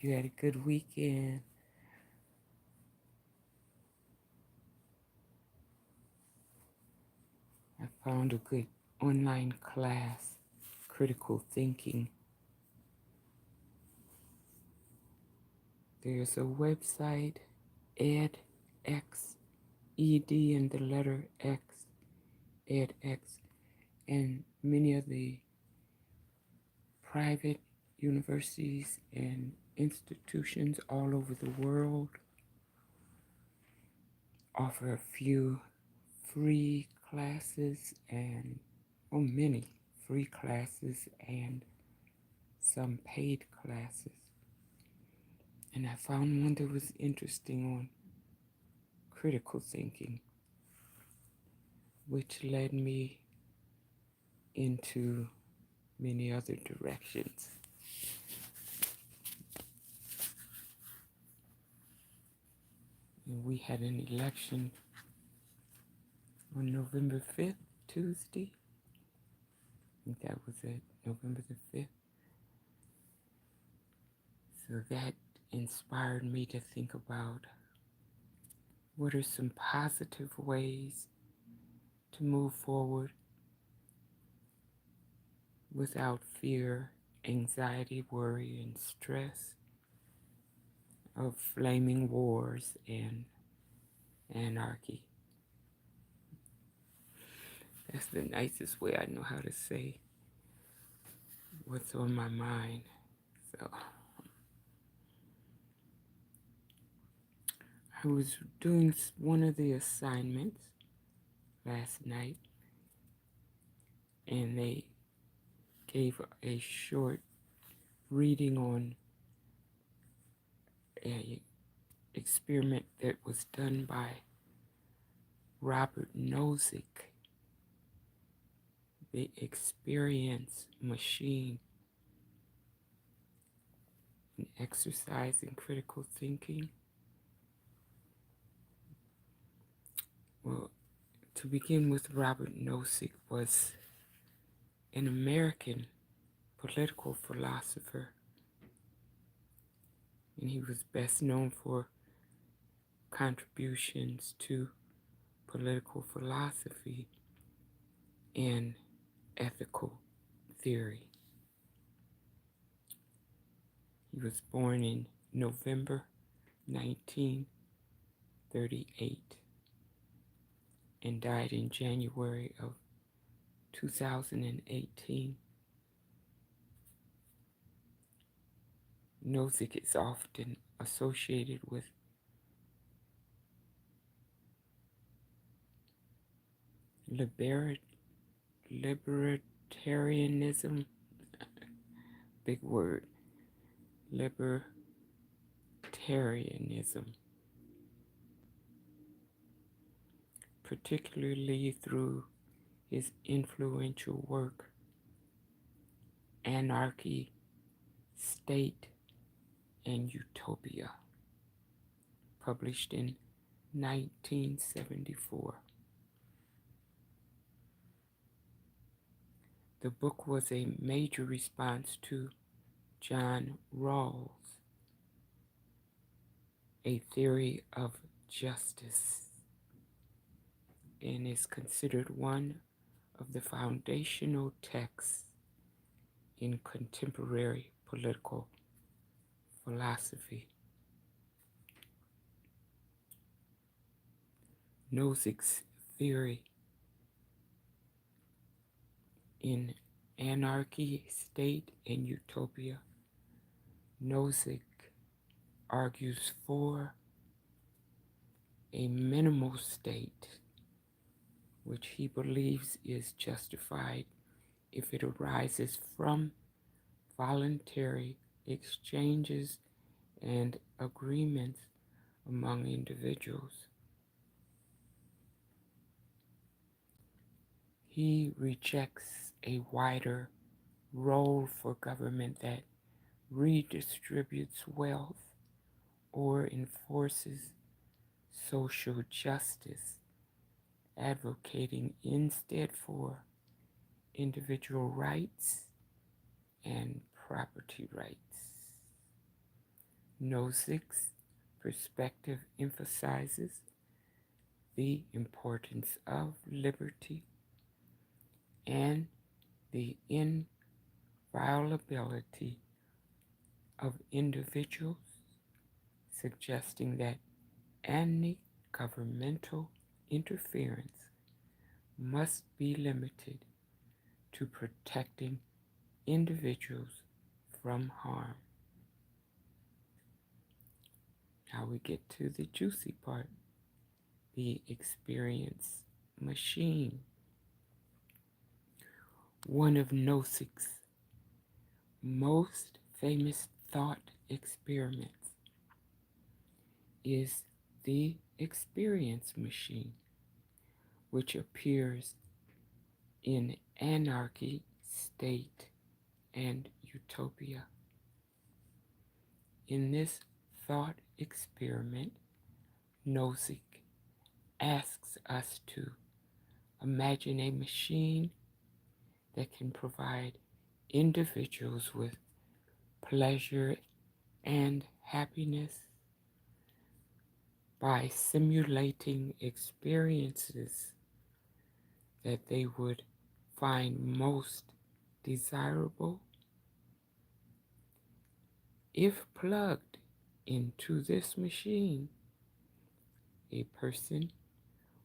You had a good weekend. I found a good online class, critical thinking. There's a website, edX, ED and the letter X, edX, and many of the private universities and institutions all over the world offer a few free classes many free classes and some paid classes. And I found one that was interesting on critical thinking, which led me into many other directions. And we had an election on November 5th, Tuesday. I think that was it, November the 5th. So that inspired me to think about what are some positive ways to move forward without fear, anxiety, worry, and stress of flaming wars and anarchy. That's the nicest way I know how to say what's on my mind. So I was doing one of the assignments last night, and they gave a short reading on a experiment that was done by Robert Nozick, the experience machine in exercise and critical thinking. Well, to begin with, Robert Nozick was an American political philosopher, and he was best known for contributions to political philosophy and ethical theory. He was born in November 1938 and died in January of 2018. Nozick is often associated with libertarianism, big word, libertarianism, particularly through his influential work, Anarchy, State, and Utopia, published in 1974. The book was a major response to John Rawls' A Theory of Justice, and is considered one of the foundational texts in contemporary political philosophy. Nozick's theory in Anarchy, State, and Utopia, Nozick argues for a minimal state, which he believes is justified if it arises from voluntary exchanges and agreements among individuals. He rejects a wider role for government that redistributes wealth or enforces social justice, advocating instead for individual rights and property rights. Nozick's perspective emphasizes the importance of liberty and the inviolability of individuals, suggesting that any governmental interference must be limited to protecting individuals from harm. Now we get to the juicy part, the experience machine. One of Nozick's most famous thought experiments is the experience machine, which appears in Anarchy, State, and Utopia. In this thought experiment, Nozick asks us to imagine a machine that can provide individuals with pleasure and happiness by simulating experiences that they would find most desirable. If plugged into this machine, a person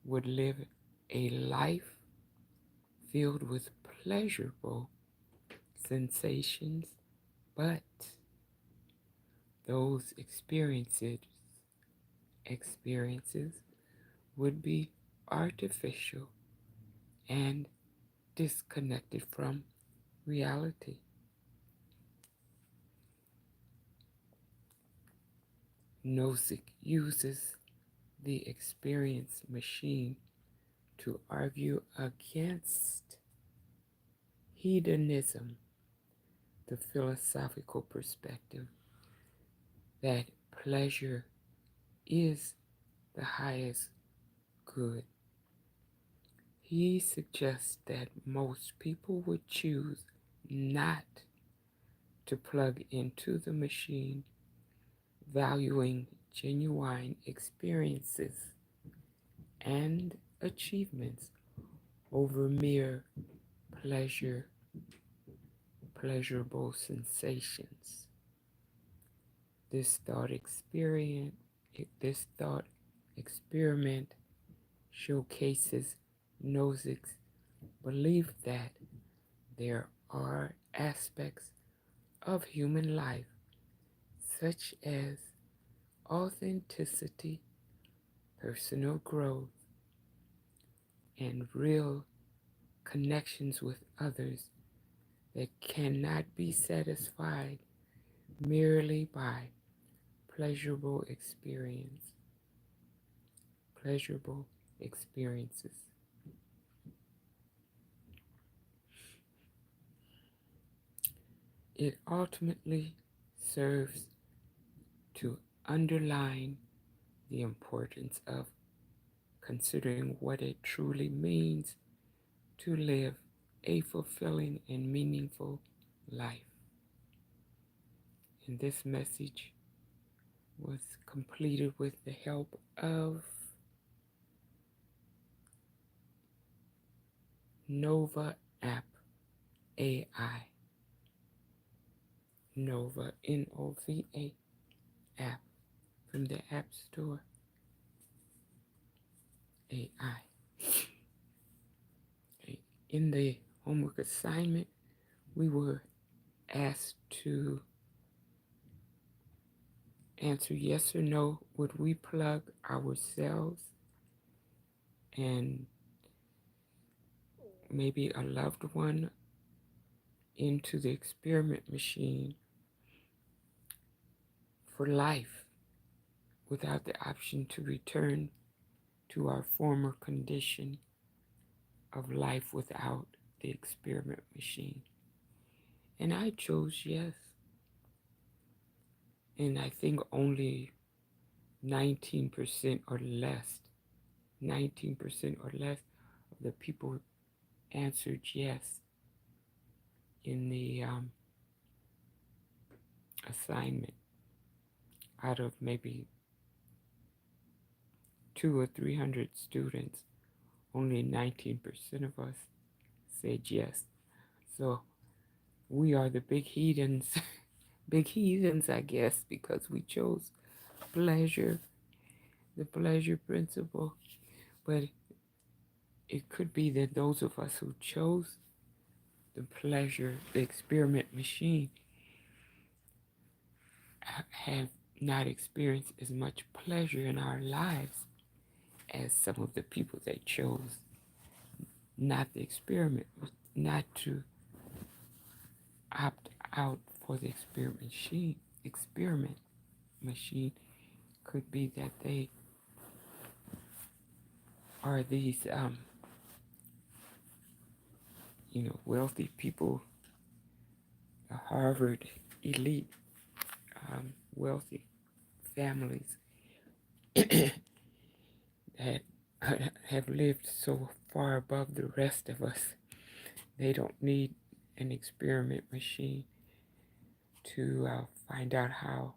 would live a life filled with pleasurable sensations, but those experiences would be artificial and disconnected from reality. Nozick uses the experience machine to argue against hedonism, the philosophical perspective that pleasure is the highest good. He suggests that most people would choose not to plug into the machine, valuing genuine experiences and achievements over mere pleasurable sensations. This thought experiment showcases Nozick's belief that there are aspects of human life, such as authenticity, personal growth, and real connections with others that cannot be satisfied merely by pleasurable experiences. It ultimately serves to underline the importance of considering what it truly means to live a fulfilling and meaningful life. And this message was completed with the help of Nova App AI. Nova, Nova app from the App Store. AI. In the homework assignment, we were asked to answer yes or no. Would we plug ourselves and maybe a loved one into the experiment machine for life without the option to return to our former condition of life without the experiment machine? And I chose yes. And I think only 19% or less of the people answered yes in the assignment. out of maybe 200 or 300 students, only 19% of us said yes. So we are the big heathens, big heathens, I guess, because we chose pleasure, the pleasure principle. But it could be that those of us who chose the pleasure, the experiment machine, have not experienced as much pleasure in our lives as some of the people that chose not the experiment, not to opt out for the experiment machine could be that they are these wealthy people, the Harvard elite, wealthy families that have lived so far above the rest of us. They don't need an experiment machine to find out how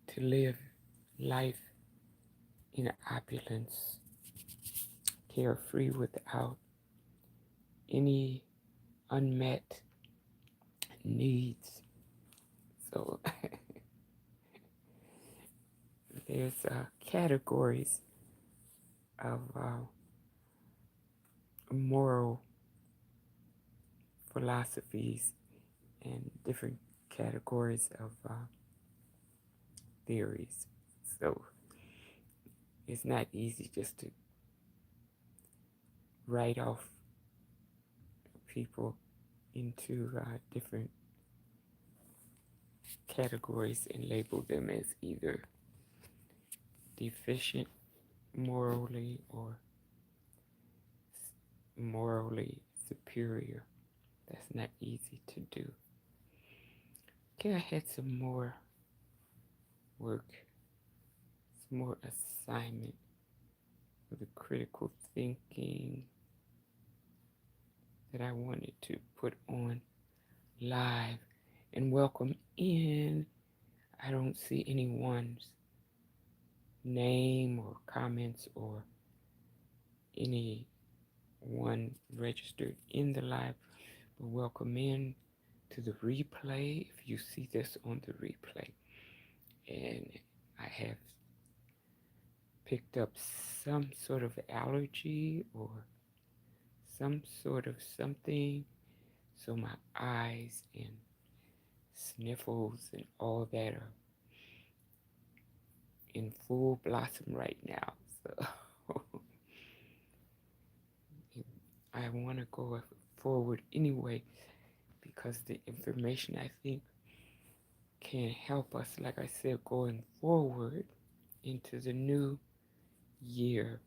to live life in opulence, carefree without any unmet needs. So there's categories of moral philosophies and different categories of theories. So it's not easy just to write off people into different categories and label them as either deficient morally or morally superior. That's not easy to do. Okay, I had some more work, some more assignment for the critical thinking that I wanted to put on live and welcome in. I don't see anyone's name or comments or anyone registered in the live, but welcome in to the replay if you see this on the replay. And I have picked up some sort of allergy or some sort of something, so my eyes and sniffles and all that are in full blossom right now. So I want to go forward anyway because the information I think can help us, like I said, going forward into the new year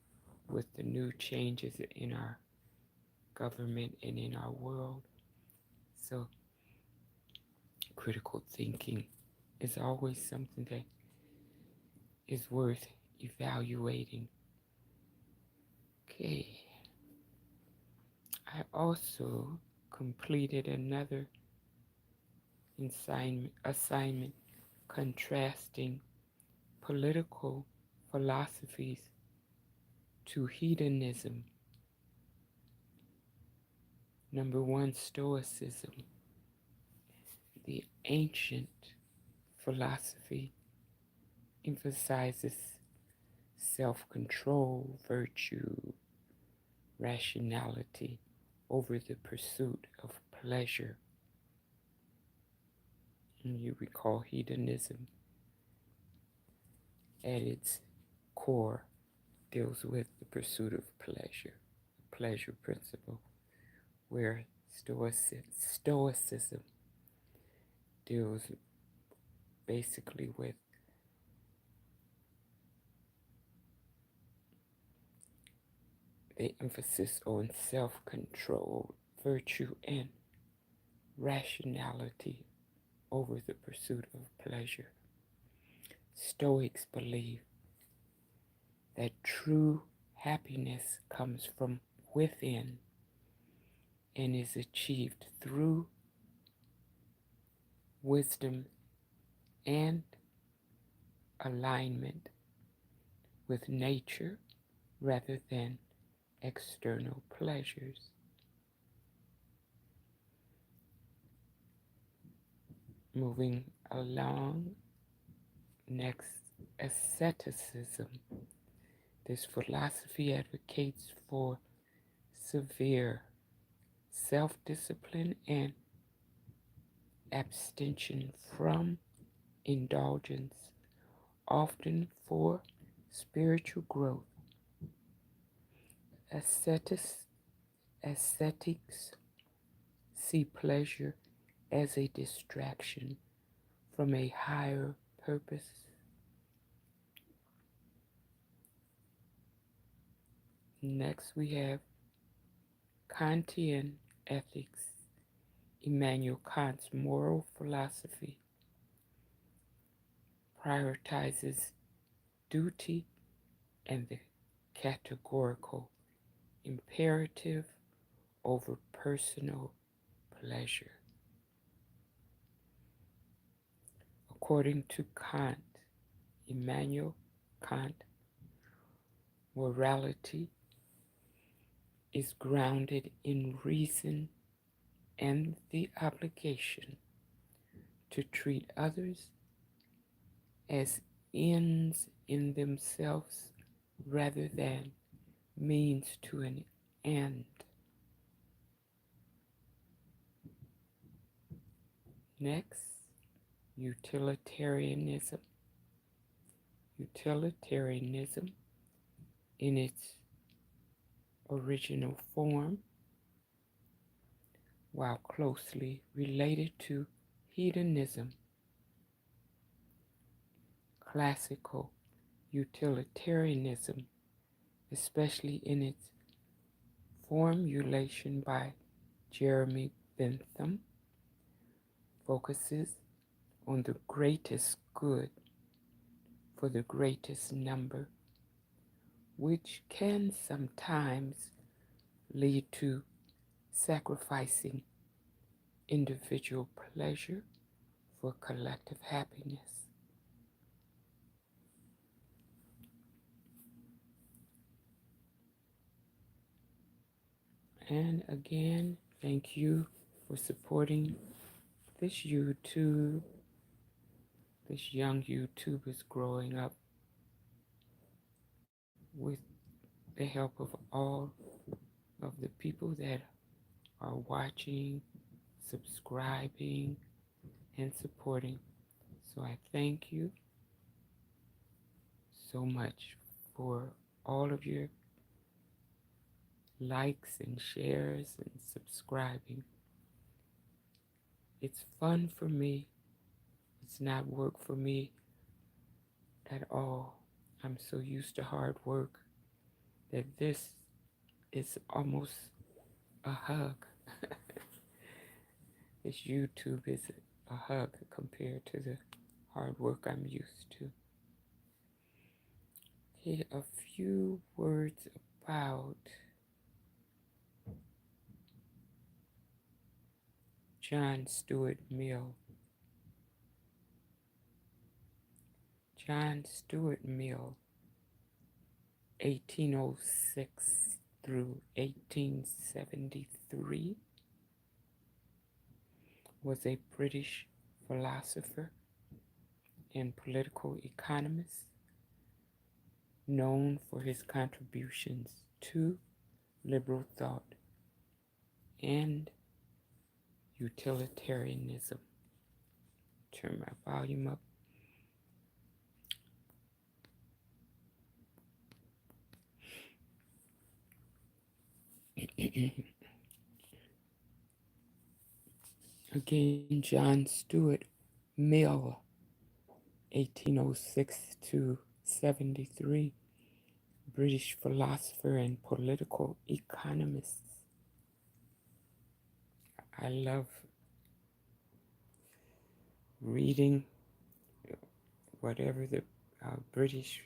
with the new changes in our government and in our world. So critical thinking is always something that is worth evaluating. Okay. I also completed another assignment contrasting political philosophies to hedonism. Number one, Stoicism. The ancient philosophy emphasizes self-control, virtue, rationality over the pursuit of pleasure. And you recall hedonism at its core deals with the pursuit of pleasure, the pleasure principle, where Stoicism deals basically with the emphasis on self-control, virtue, and rationality over the pursuit of pleasure. Stoics believe that true happiness comes from within and is achieved through wisdom and alignment with nature rather than external pleasures. Moving along, next, asceticism. This philosophy advocates for severe self discipline and abstention from indulgence, often for spiritual growth. Ascetics see pleasure as a distraction from a higher purpose. Next, we have Kantian ethics. Immanuel Kant's moral philosophy prioritizes duty and the categorical imperative over personal pleasure. According to Kant, Immanuel Kant, morality is grounded in reason and the obligation to treat others as ends in themselves rather than means to an end. Next, utilitarianism. Utilitarianism, in its original form, while closely related to hedonism, classical utilitarianism, especially in its formulation by Jeremy Bentham, focuses on the greatest good for the greatest number, which can sometimes lead to sacrificing individual pleasure for collective happiness. And again, thank you for supporting this YouTube. This young YouTube is growing up with the help of all of the people that are watching, subscribing, and supporting. So I thank you so much for all of your likes and shares and subscribing. It's fun for me. It's not work for me at all. I'm so used to hard work that this is almost a hug. This YouTube is a hug compared to the hard work I'm used to. Okay, a few words about John Stuart Mill. John Stuart Mill, 1806 through 1873, was a British philosopher and political economist known for his contributions to liberal thought and utilitarianism. Turn my volume up. Again, John Stuart Mill, 1806 to 73, British philosopher and political economist. I love reading whatever the British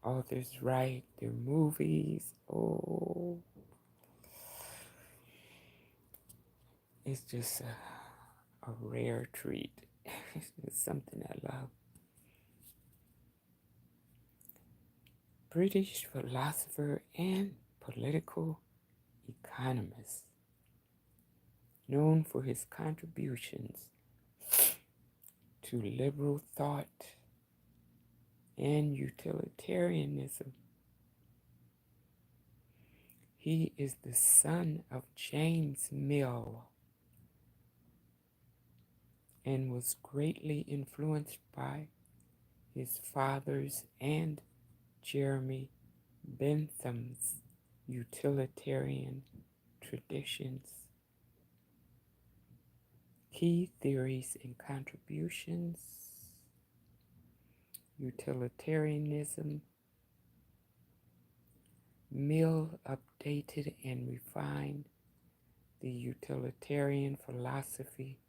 authors write, their movies. Oh, it's just a rare treat. It's something I love. British philosopher and political economist, known for his contributions to liberal thought and utilitarianism. He is the son of James Mill and was greatly influenced by his father's and Jeremy Bentham's utilitarian traditions. Key theories and contributions: utilitarianism. Mill updated and refined the utilitarian philosophy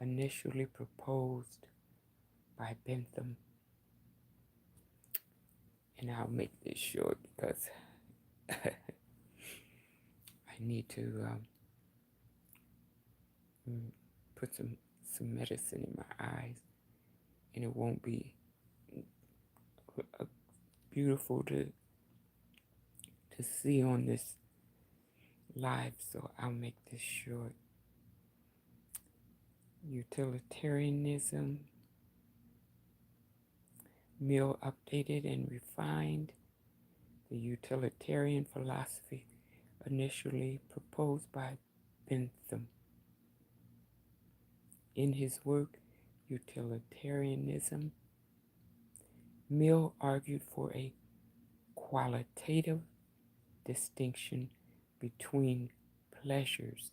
initially proposed by Bentham. And I'll make this short because I need to put some medicine in my eyes, and it won't be beautiful to see on this live, so I'll make this short. Utilitarianism. Mill updated and refined the utilitarian philosophy initially proposed by Bentham. In his work, Utilitarianism, Mill argued for a qualitative distinction between pleasures.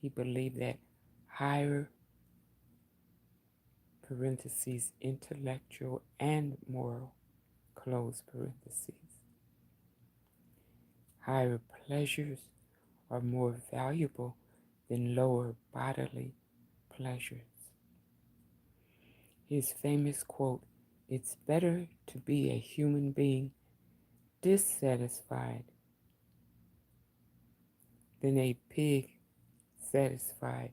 He believed that higher intellectual and moral higher pleasures are more valuable than lower bodily pleasures. His famous quote, "It's better to be a human being dissatisfied than a pig satisfied,"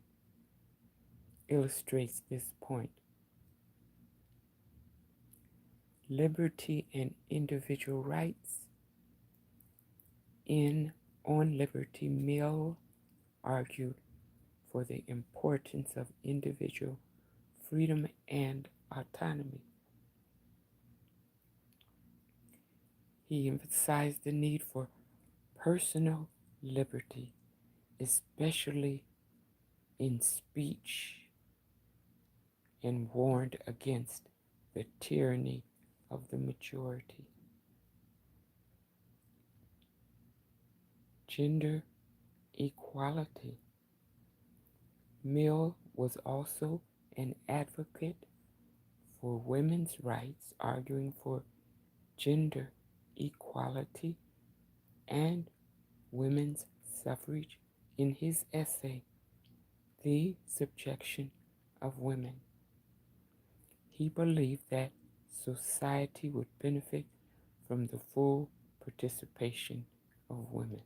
illustrates this point. Liberty and individual rights. On Liberty, Mill argued for the importance of individual freedom and autonomy. He emphasized the need for personal liberty, especially in speech, and warned against the tyranny of the majority. Gender equality. Mill was also an advocate for women's rights, arguing for gender equality and women's suffrage in his essay, The Subjection of Women. He believed that society would benefit from the full participation of women.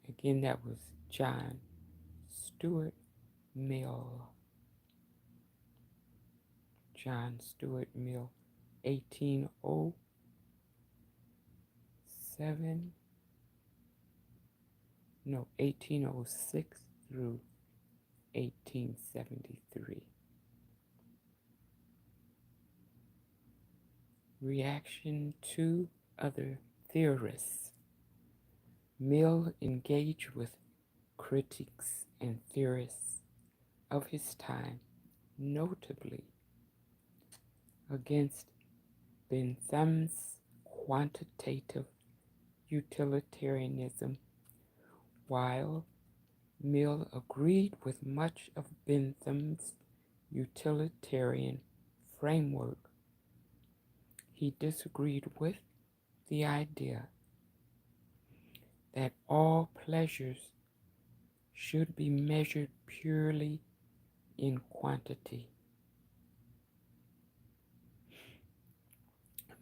Again, that was John Stuart Mill. John Stuart Mill, 1806 through 1873. Reaction to other theorists. Mill engaged with critics and theorists of his time, notably against Bentham's quantitative utilitarianism, while Mill agreed with much of Bentham's utilitarian framework. He disagreed with the idea that all pleasures should be measured purely in quantity.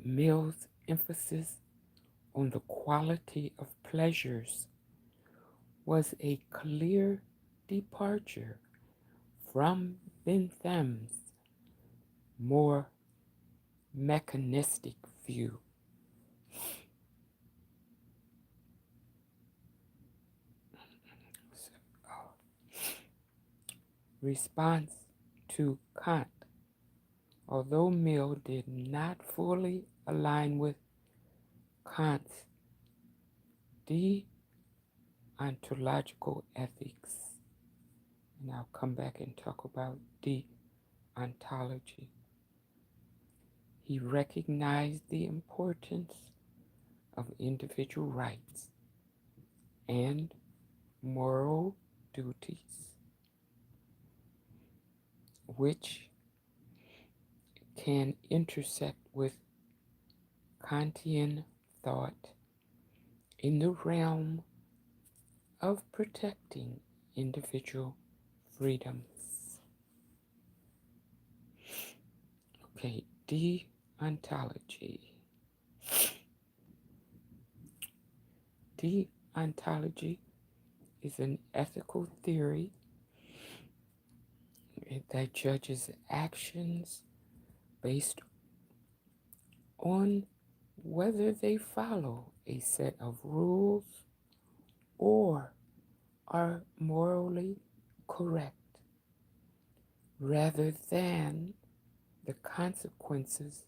Mill's emphasis on the quality of pleasures was a clear departure from Bentham's more mechanistic view. Response to Kant. Although Mill did not fully align with Kant's deontological ethics, and I'll come back and talk about deontology, he recognized the importance of individual rights and moral duties, which can intersect with Kantian thought in the realm of protecting individual freedoms. Okay, deontology. Deontology is an ethical theory that judges actions based on whether they follow a set of rules or are morally correct, rather than the consequences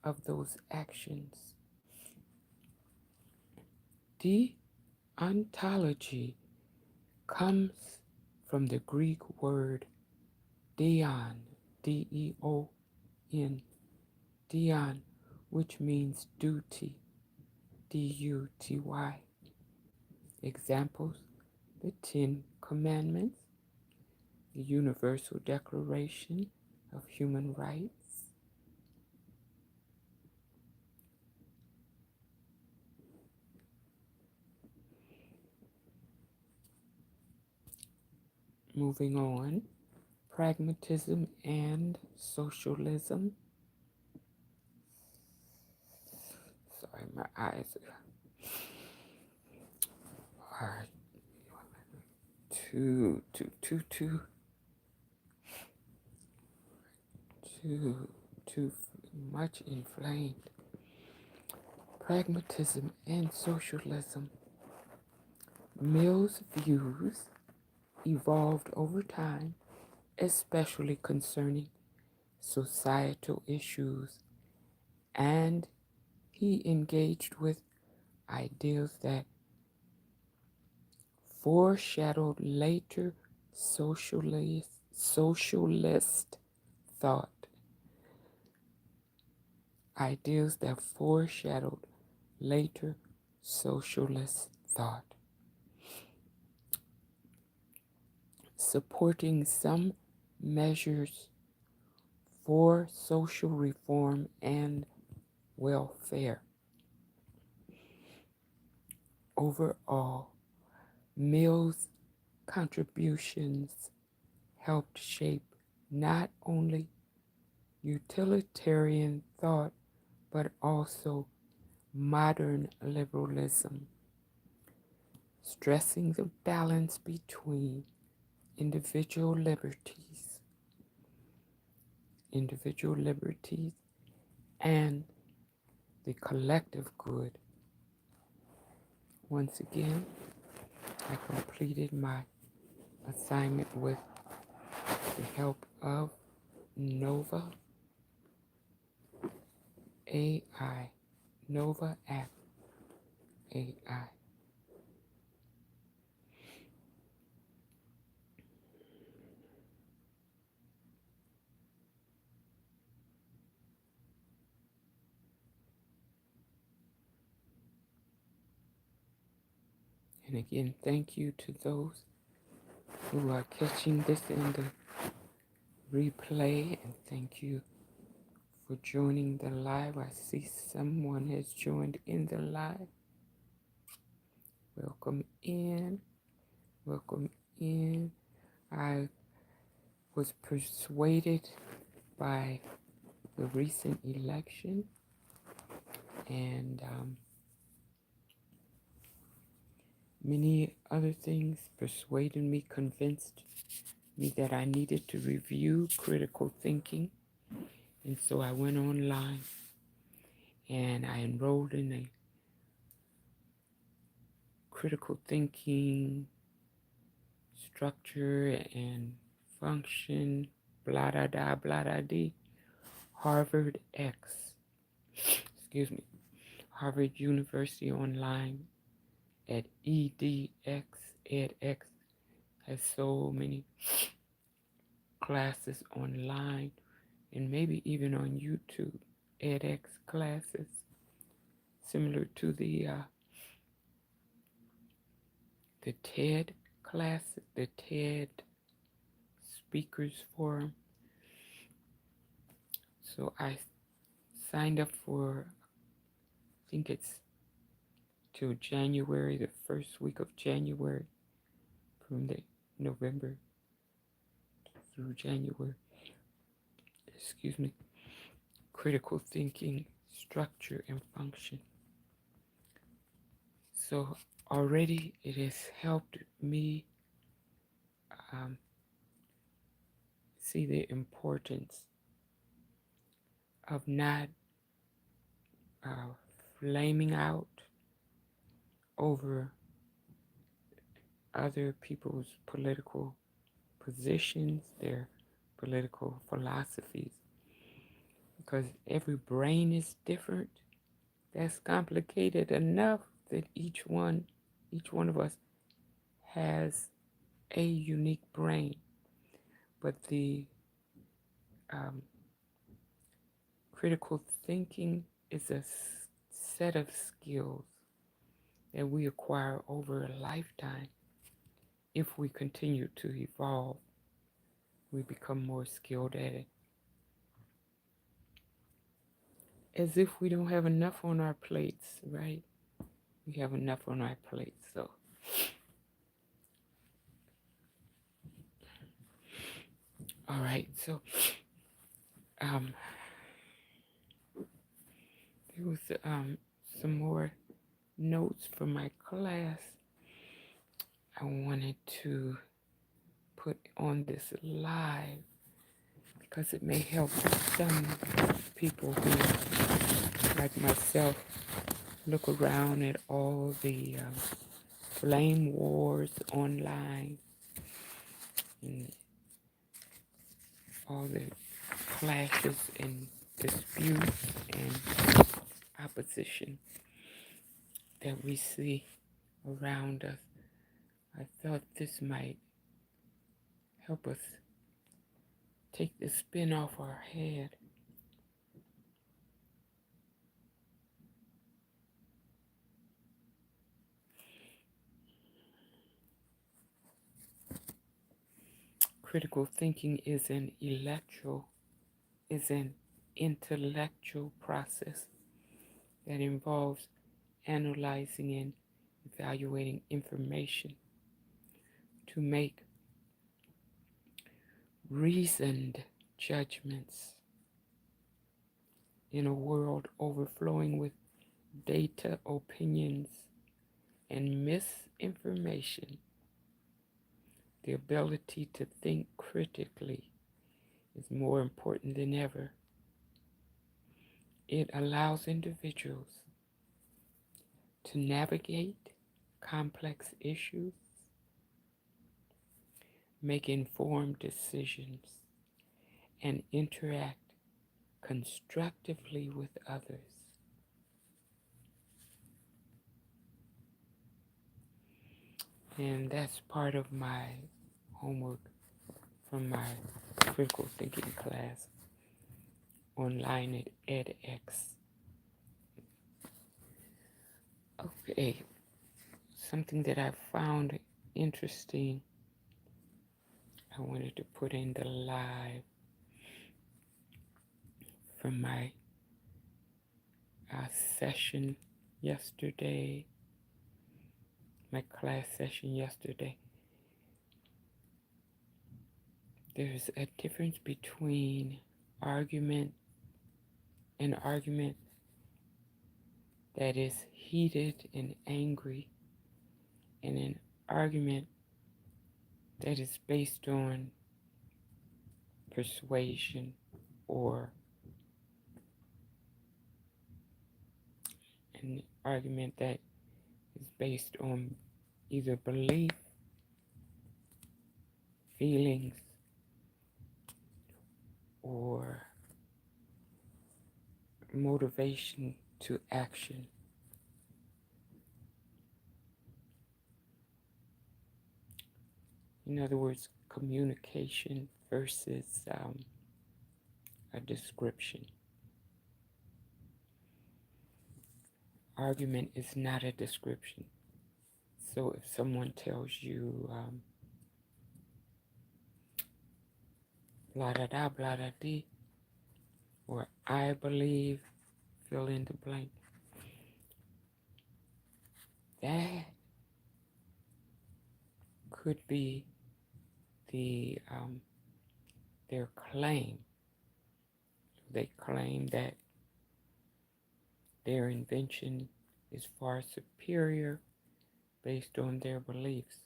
of those actions. Deontology comes from the Greek word deon, D-E-O-N, deon, which means duty, D-U-T-Y. Examples: the Ten Commandments, the Universal Declaration of Human Rights, moving on, pragmatism and socialism. Sorry, my eyes are too much inflamed. Pragmatism and socialism. Mill's views evolved over time, especially concerning societal issues, and he engaged with ideas that foreshadowed later socialist thought. Ideas that foreshadowed later socialist thought. Supporting some measures for social reform and welfare. Overall, Mill's contributions helped shape not only utilitarian thought, but also modern liberalism, stressing the balance between individual liberties and the collective good. Once again, I completed my assignment with the help of Nova AI, Nova app AI. And again, thank you to those who are catching this in the replay, and thank you for joining the live. I see someone has joined in the live. Welcome in. Welcome in. I was persuaded by the recent election, and Many other things persuaded me, convinced me that I needed to review critical thinking. And so I went online and I enrolled in a critical thinking structure and function, blah da da blah da dee, Harvard X, excuse me, Harvard University Online at EDX, edX has so many classes online and maybe even on YouTube, edX classes, similar to the TED classes, the TED Speakers Forum. So I signed up for, I think it's till January, the first week of January, from the November through January, excuse me, critical thinking, structure, and function. So already it has helped me see the importance of not flaming out over other people's political positions, their political philosophies, because every brain is different. That's complicated enough that each one of us has a unique brain, but the critical thinking is a set of skills that we acquire over a lifetime. If we continue to evolve, we become more skilled at it. As if we don't have enough on our plates, right? We have enough on our plates, so. All right, so there was some more notes from my class I wanted to put on this live because it may help some people who, like myself, look around at all the flame wars online and all the clashes and disputes and opposition that we see around us. I thought this might help us take the spin off our head. Critical thinking is an intellectual process that involves analyzing and evaluating information to make reasoned judgments in a world overflowing with data, opinions, and misinformation. The ability to think critically is more important than ever. It allows individuals to navigate complex issues, make informed decisions, and interact constructively with others. And that's part of my homework from my critical thinking class online at edX. Okay, something that I found interesting, I wanted to put in the live from my session yesterday, my class session yesterday. There's a difference between an argument that is heated and angry, And an argument that is based on persuasion or an argument that is based on either belief, feelings, or motivation to action. In other words, communication versus a description. Argument is not a description. So if someone tells you blah da da blah da dee, or I believe, fill in the blank, that could be their claim. They claim that their invention is far superior based on their beliefs.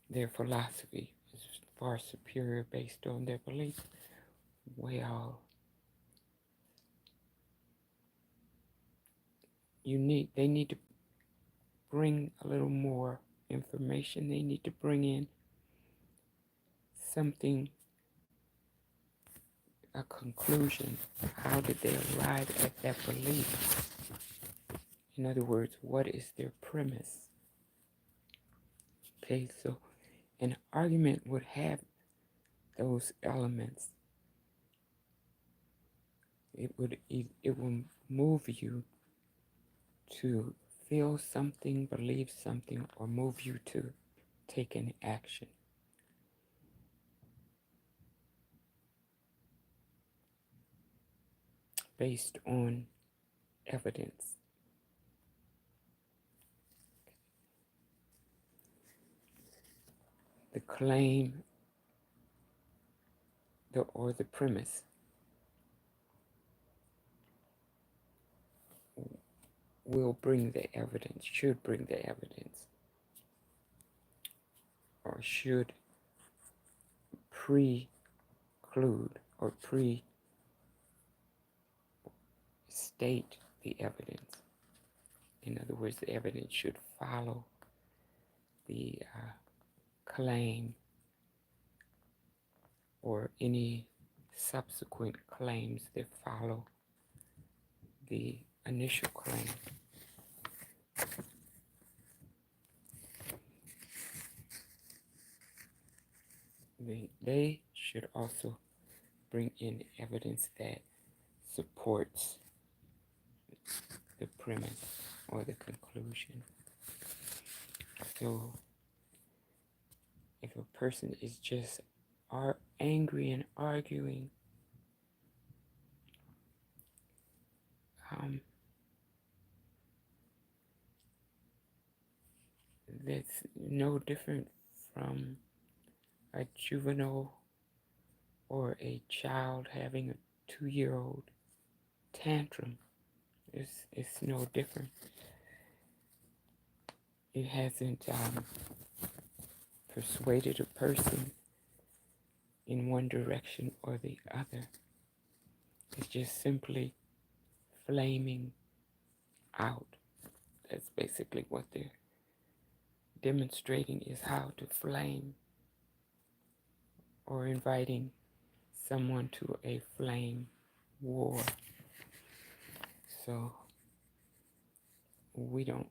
Their philosophy is far superior based on their beliefs. Well, they need to bring a little more information. They need to bring in something, a conclusion. How did they arrive at that belief? In other words, what is their premise? Okay, so an argument would have those elements. It will move you to feel something, believe something, or move you to take an action. Based on evidence. The claim or the premise will bring the evidence, should bring the evidence, or should preclude or state the evidence. In other words, the evidence should follow the claim or any subsequent claims that follow the initial claim. They should also bring in evidence that supports the premise or the conclusion. So if a person is just angry and arguing, that's no different from a juvenile or a child having a 2-year-old tantrum. It's no different. It hasn't persuaded a person in one direction or the other. It's just simply flaming out. That's basically what they're demonstrating, is how to flame, or inviting someone to a flame war. So we don't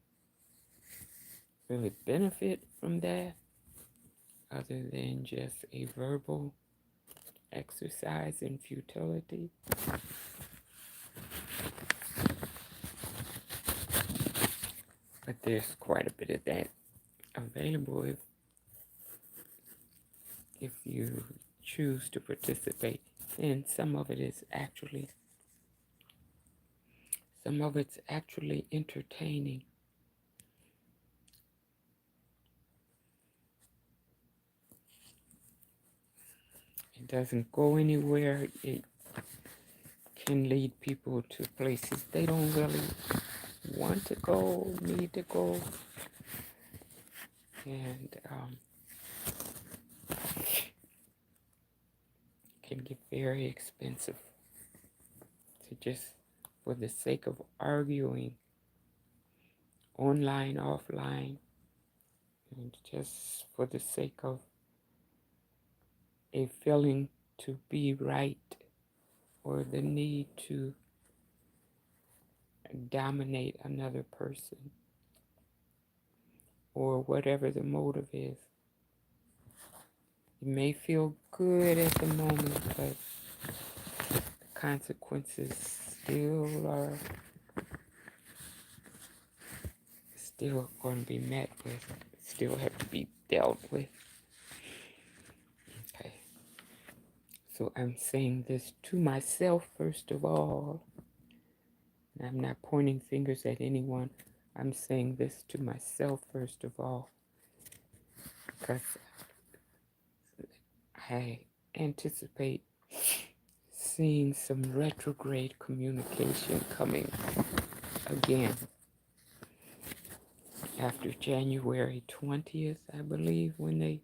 really benefit from that other than just a verbal exercise in futility. But there's quite a bit of that available if you choose to participate. And some of it's actually entertaining. It doesn't go anywhere. It can lead people to places they don't really want to go, need to go. and can get very expensive to just for the sake of arguing online, offline, and just for the sake of a feeling to be right or the need to dominate another person or whatever the motive is. It may feel good at the moment, but the consequences still going to be met with, still have to be dealt with. Okay. So I'm saying this to myself first of all. And I'm not pointing fingers at anyone. I'm saying this to myself first of all, because I anticipate seeing some retrograde communication coming again after January 20th, I believe, when they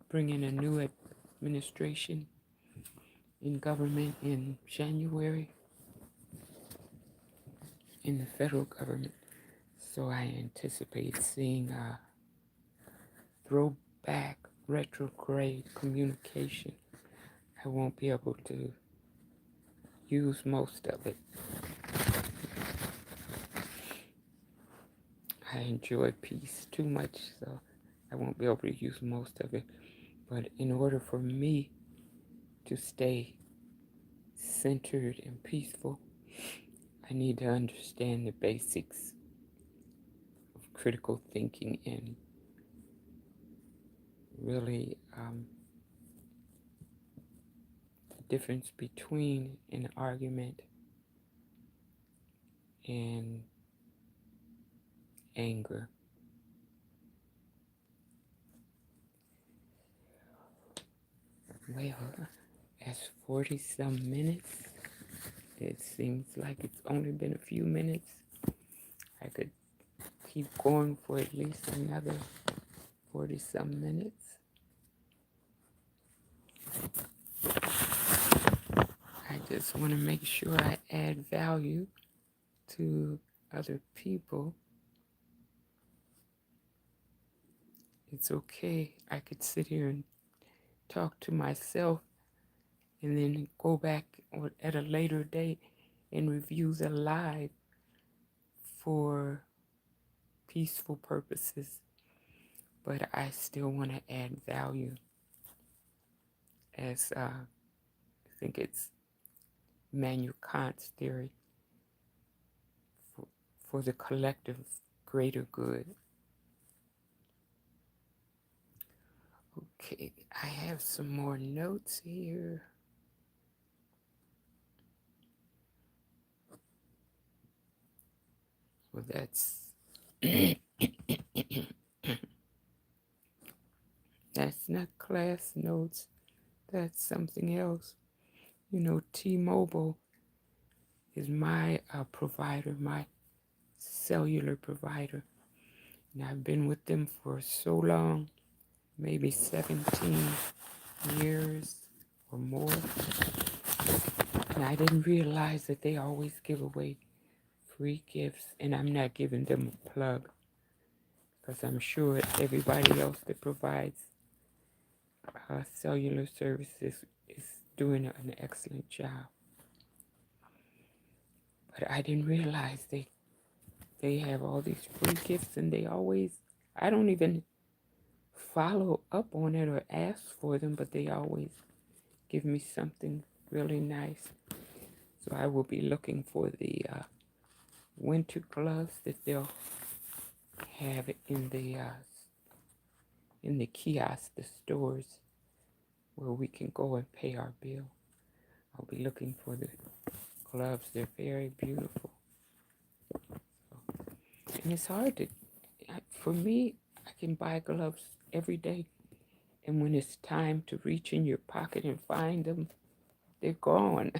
bring in a new administration in government in January, in the federal government. So I anticipate seeing a throwback retrograde communication. I won't be able to use most of it. I enjoy peace too much, so I won't be able to use most of it. But in order for me to stay centered and peaceful, I need to understand the basics of critical thinking and really the difference between an argument and anger. Well, that's 40-some minutes. It seems like it's only been a few minutes. I could keep going for at least another 40-some minutes. I just want to make sure I add value to other people. It's okay. I could sit here and talk to myself and then go back at a later date and review the live for peaceful purposes. But I still want to add value, as I think it's Immanuel Kant's theory, for the collective greater good. Okay, I have some more notes here. Well, that's that's not class notes. That's something else. You know, T-Mobile is my provider, my cellular provider. And I've been with them for so long, maybe 17 years or more. And I didn't realize that they always give away free gifts. And I'm not giving them a plug, because I'm sure everybody else that provides cellular services is doing an excellent job. But I didn't realize they have all these free gifts, and I don't even follow up on it or ask for them, but they always give me something really nice. So I will be looking for the winter gloves that they'll have in the kiosk, the stores where we can go and pay our bill. I'll be looking for the gloves. They're very beautiful. And it's hard for me, I can buy gloves every day. And when it's time to reach in your pocket and find them, they're gone.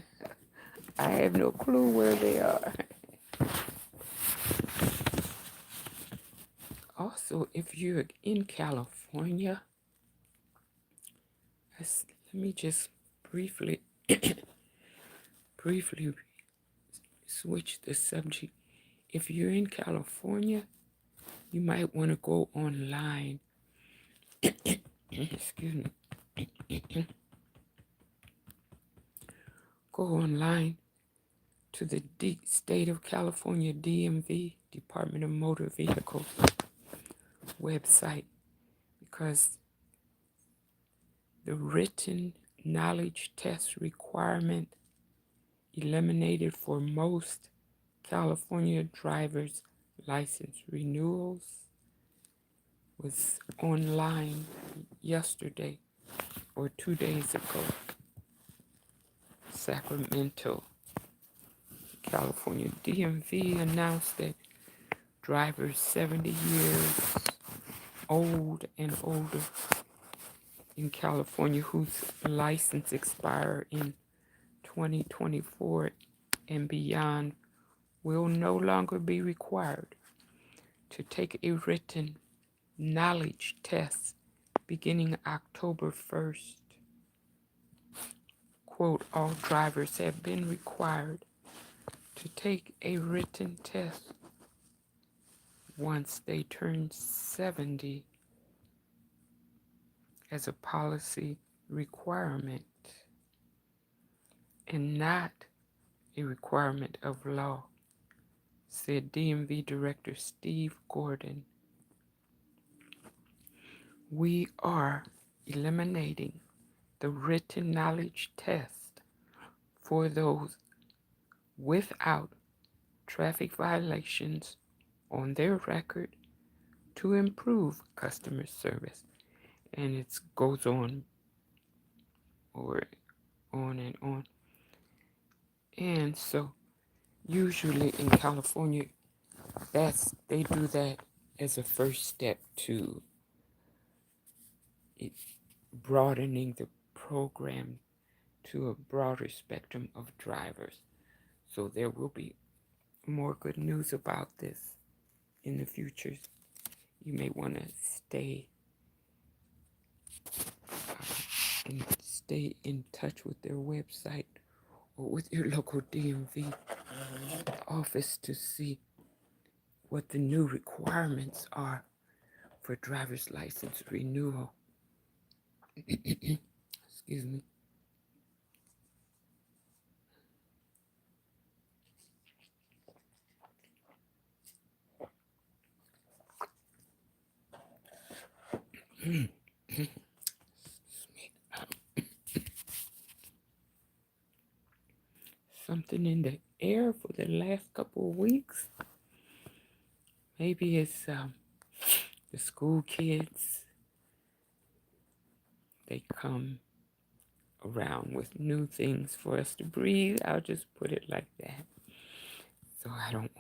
I have no clue where they are. Also, if you're in California, let me just briefly briefly switch the subject. If you're in California, you might want to go online. Excuse me. Go online to the State of California DMV, Department of Motor Vehicles website, because the written knowledge test requirement eliminated for most California drivers' license renewals was online yesterday or 2 days ago. Sacramento, California DMV announced that drivers 70 years old and older in California whose license expire in 2024 and beyond will no longer be required to take a written knowledge test beginning October 1st. Quote, all drivers have been required to take a written test once they turn 70 as a policy requirement and not a requirement of law, said DMV Director Steve Gordon. We are eliminating the written knowledge test for those without traffic violations on their record to improve customer service. And it goes on or on and on. And so usually in California, they do that as a first step to broadening the program to a broader spectrum of drivers. So there will be more good news about this in the future. You may want to stay in touch with their website or with your local DMV office to see what the new requirements are for driver's license renewal. Excuse me. Something in the air for the last couple of weeks. Maybe it's the school kids. They come around with new things for us to breathe. I'll just put it like that. So I don't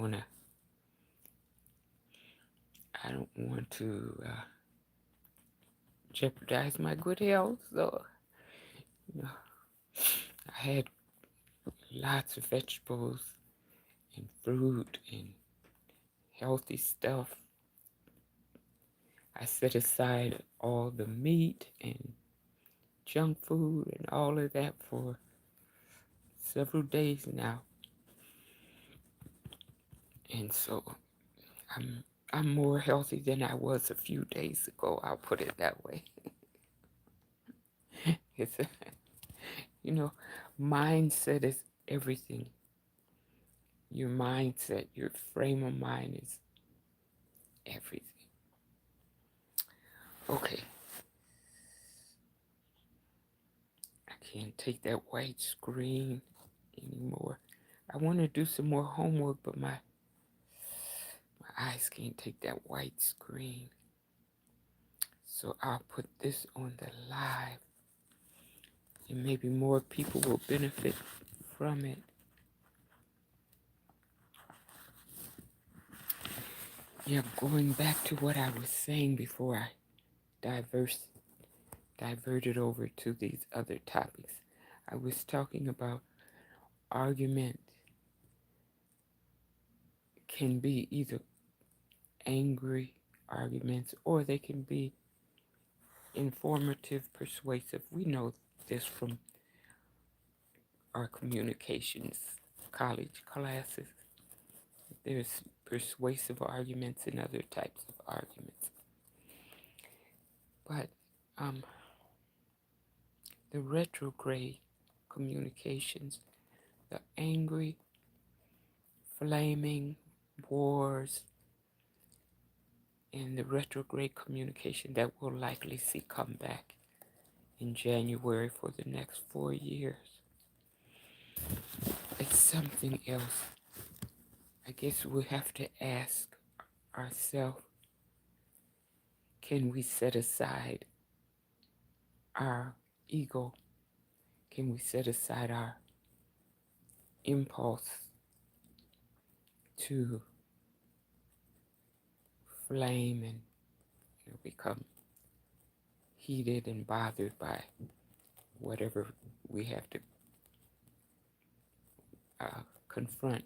want to jeopardize my good health. So, I had lots of vegetables and fruit and healthy stuff. I set aside all the meat and junk food and all of that for several days now. And so I'm more healthy than I was a few days ago. I'll put it that way. It's mindset is everything. Your mindset, your frame of mind is everything. Okay. I can't take that white screen anymore. I want to do some more homework, but my eyes can't take that white screen. So I'll put this on the live, and maybe more people will benefit from it. Yeah, going back to what I was saying before I diverted over to these other topics. I was talking about argument can be either angry, arguments, or they can be informative, persuasive. We know this from our communications college classes. There's persuasive arguments and other types of arguments. But the retrograde communications, the angry, flaming wars, and the retrograde communication that we'll likely see come back in January for the next 4 years. It's something else. I guess we have to ask ourselves, can we set aside our ego? Can we set aside our impulse to flame and become heated and bothered by whatever we have to confront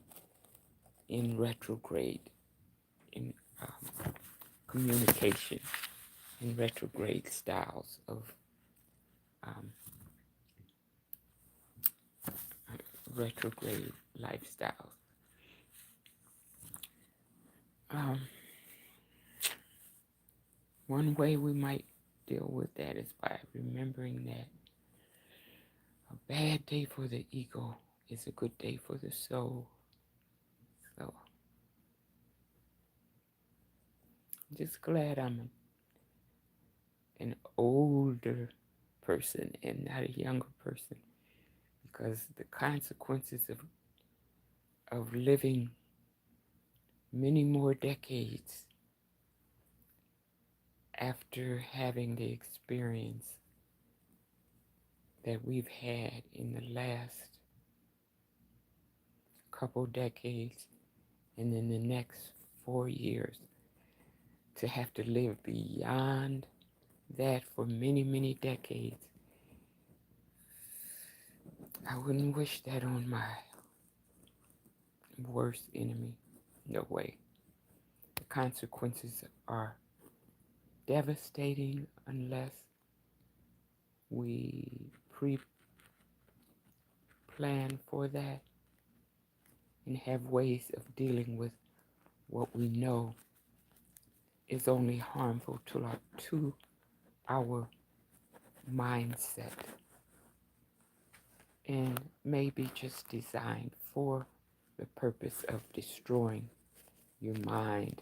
in retrograde, in communication, in retrograde styles of retrograde lifestyles. One way we might deal with that is by remembering that a bad day for the ego is a good day for the soul. So I'm just glad I'm an older person and not a younger person, because the consequences of living many more decades after having the experience that we've had in the last couple decades and in the next 4 years, to have to live beyond that for many, many decades. I wouldn't wish that on my worst enemy. No way. The consequences are devastating unless we pre-plan for that and have ways of dealing with what we know is only harmful to our mindset, and maybe just designed for the purpose of destroying your mind,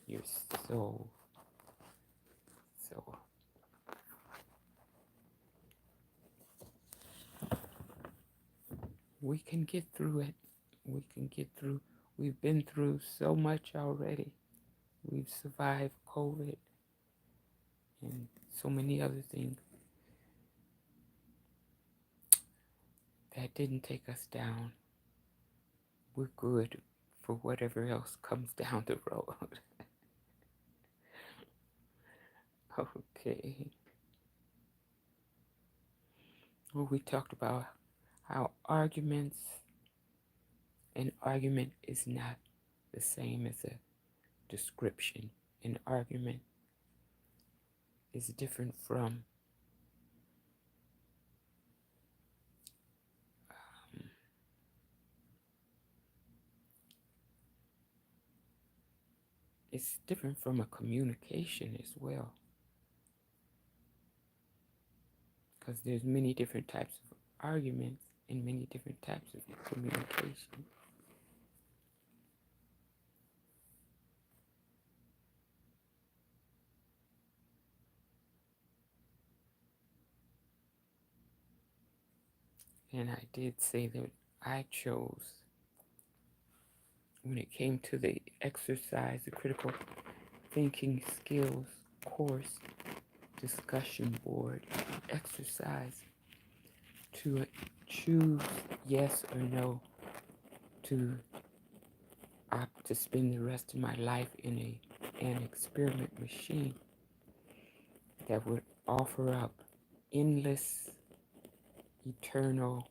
your soul. So we can get through it. We can get through. We've been through so much already. We've survived COVID and so many other things that didn't take us down. We're good for whatever else comes down the road. Okay. Well, we talked about how an argument is not the same as a description. An argument is different from a communication as well, because there's many different types of arguments and many different types of communication. And I did say that I chose, when it came to the exercise, the critical thinking skills course discussion board exercise, to choose yes or no to opt to spend the rest of my life in an experiment machine that would offer up endless, eternal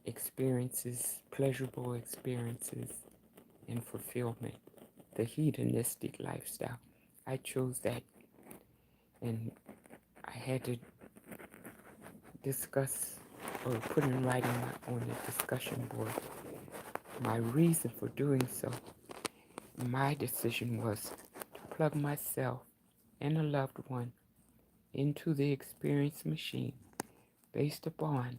experiences, pleasurable experiences, and fulfillment the hedonistic lifestyle. I chose that, and I had to discuss or put in writing on the discussion board my reason for doing so. My decision was to plug myself and a loved one into the experience machine based upon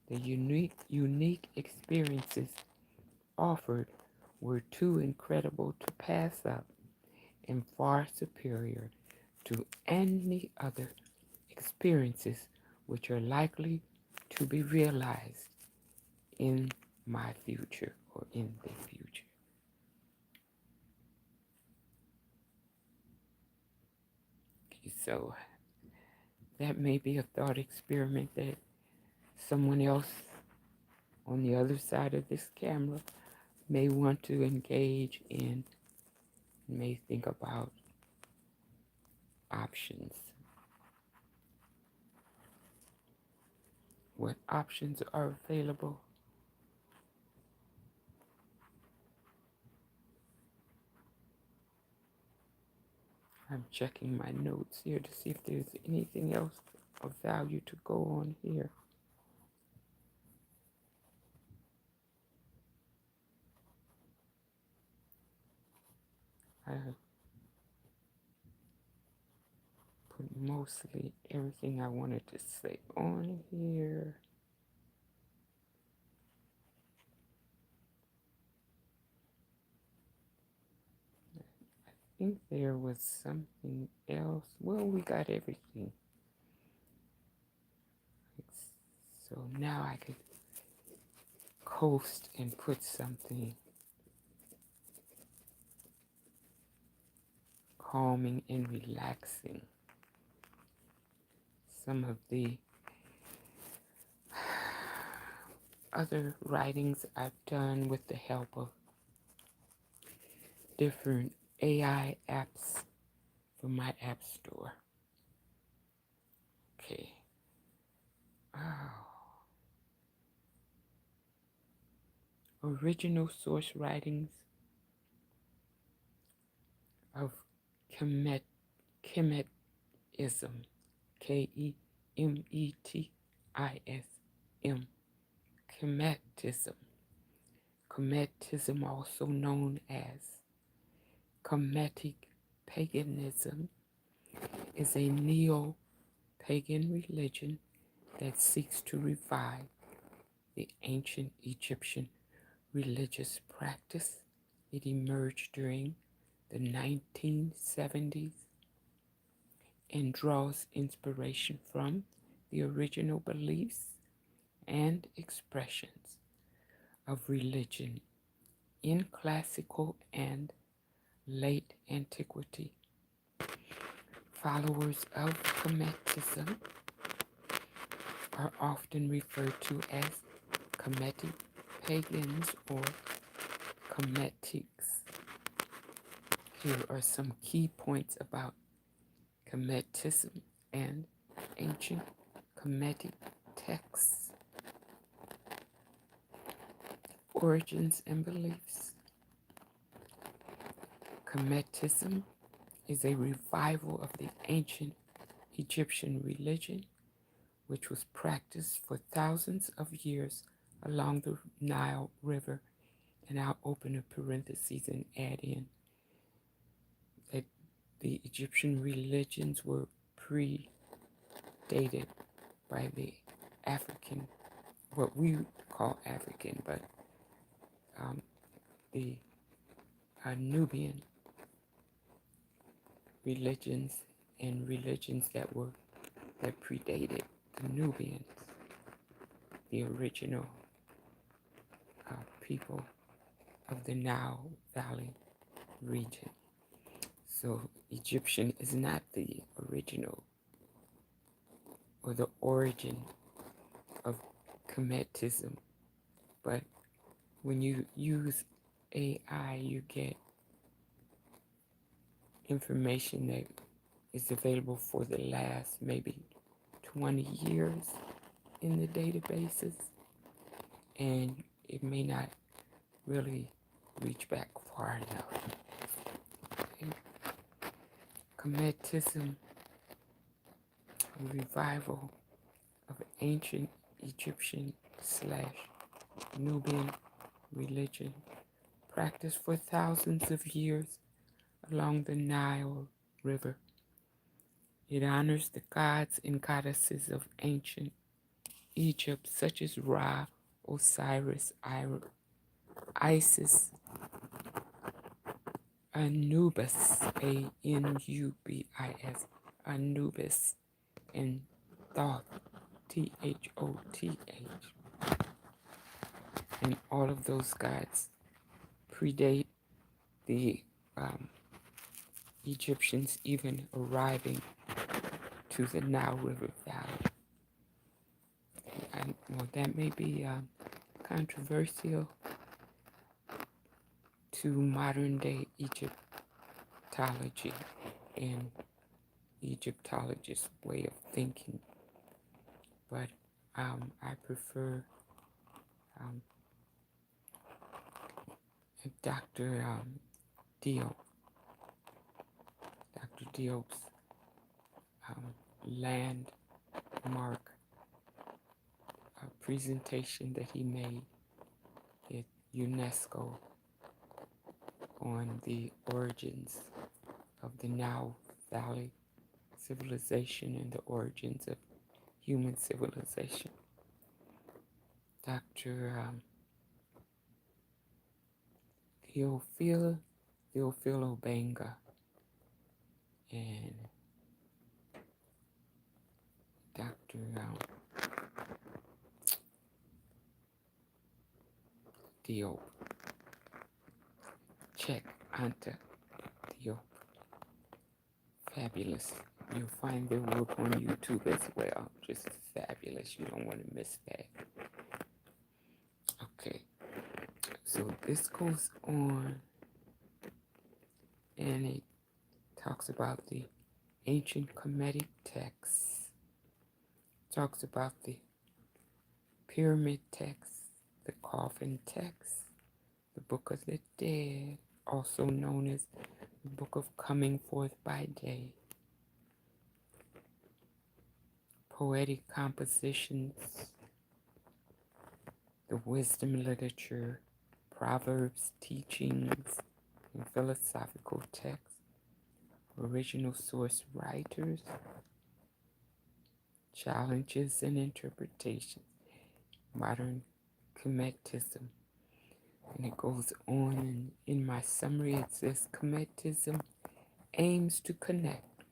the unique experiences offered were too incredible to pass up and far superior to any other experiences which are likely to be realized in my future or in the future. So that may be a thought experiment that someone else on the other side of this camera may want to engage in, may think about options. What options are available? I'm checking my notes here to see if there's anything else of value to go on here. I put mostly everything I wanted to say on here. I think there was something else. Well, we got everything. So now I could coast and put something calming and relaxing. Some of the other writings I've done with the help of different AI apps from my app store. Okay. Oh. Original source writings of Kemetism. Kemetism. Kemetism. Kemetism, also known as Kemetic paganism, is a neo-pagan religion that seeks to revive the ancient Egyptian religious practice. It emerged during the 1970s and draws inspiration from the original beliefs and expressions of religion in classical and late antiquity. Followers of Kemetism are often referred to as Kemetic pagans or Kemetics. Here are some key points about Kemetism and ancient Kemetic texts. Origins and beliefs. Kemetism is a revival of the ancient Egyptian religion, which was practiced for thousands of years along the Nile River. And I'll open a parentheses and add in that the Egyptian religions were predated by the African, what we call African, but the Nubian religions and religions that predated the Nubians, the original people of the Nile Valley region. So Egyptian is not the original or the origin of Kemetism, but when you use AI, you get information that is available for the last maybe 20 years in the databases, and it may not really reach back far enough. Kemetism, a revival of ancient Egyptian / Nubian religion practiced for thousands of years along the Nile River. It honors the gods and goddesses of ancient Egypt, such as Ra, Osiris, Isis, Anubis, Anubis, Anubis, and Thoth, Thoth. And all of those gods predate the Egyptians even arriving to the Nile River Valley. And, well, that may be controversial to modern day Egyptology and Egyptologists' way of thinking, but I prefer Dr. Diop's landmark presentation that he made at UNESCO on the origins of the Nile Valley civilization and the origins of human civilization. Dr. Theophilo Benga and Dr. Diop. Check Anta Diop. Fabulous. You'll find their work on YouTube as well. Just fabulous. You don't want to miss that. Okay. So this goes on and it talks about the ancient Kemetic texts. Talks about the pyramid text, the coffin text, the Book of the Dead, also known as the Book of Coming Forth by Day, poetic compositions, the wisdom literature, proverbs, teachings, and philosophical texts, original source writers, challenges and interpretations, modern Kemetism. And it goes on, and in my summary it says, Kemetism aims to connect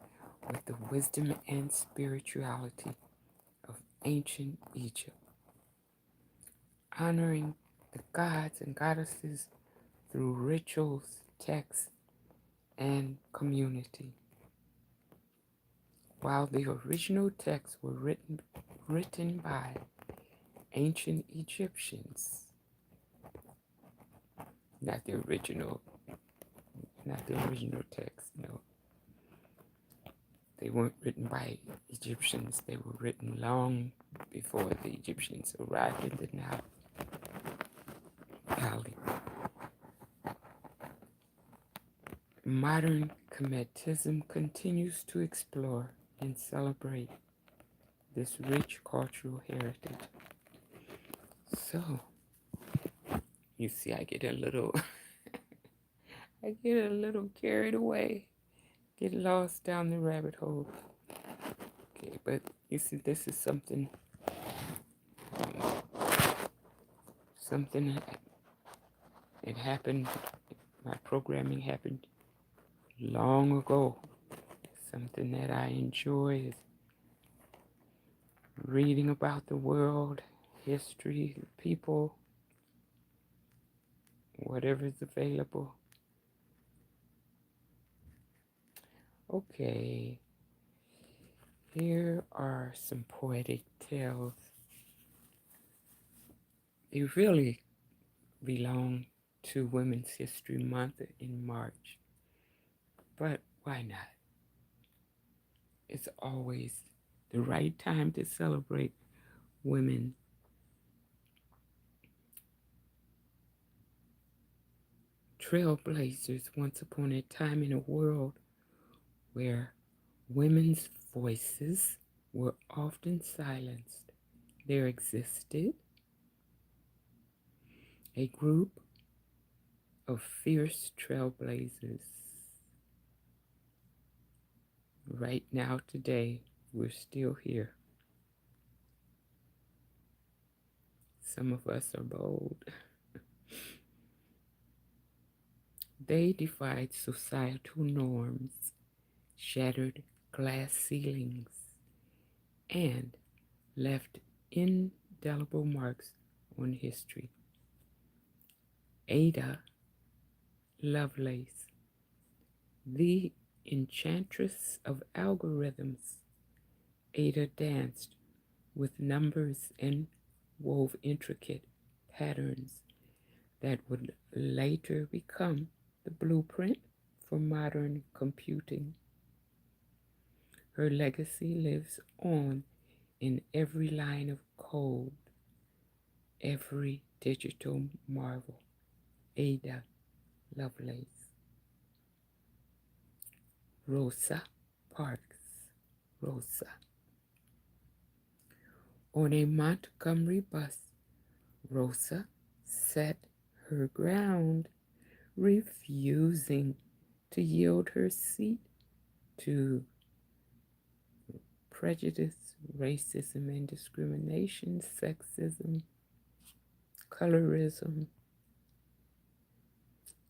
with the wisdom and spirituality of ancient Egypt, honoring the gods and goddesses through rituals, texts, and community. While the original texts were written by ancient Egyptians, not the original text, no. They weren't written by Egyptians. They were written long before the Egyptians arrived in the Nile Valley. Modern Kemetism continues to explore and celebrate this rich cultural heritage. So, you see, I get a little carried away, get lost down the rabbit hole. Okay, but you see, this is something it happened, my programming happened long ago. Something that I enjoy is reading about the world, history, people, whatever's available. Okay, here are some poetic tales. They really belong to Women's History Month in March, but why not? It's always the right time to celebrate women. Trailblazers once upon a time in a world where women's voices were often silenced, there existed a group of fierce trailblazers. Right now, today, we're still here. Some of us are bold. They defied societal norms, shattered glass ceilings, and left indelible marks on history. Ada Lovelace, the enchantress of algorithms, Ada danced with numbers and wove intricate patterns that would later become the blueprint for modern computing. Her legacy lives on in every line of code, every digital marvel. Ada Lovelace. Rosa Parks. Rosa. On a Montgomery bus, Rosa set her ground, refusing to yield her seat to prejudice, racism and discrimination, sexism, colorism.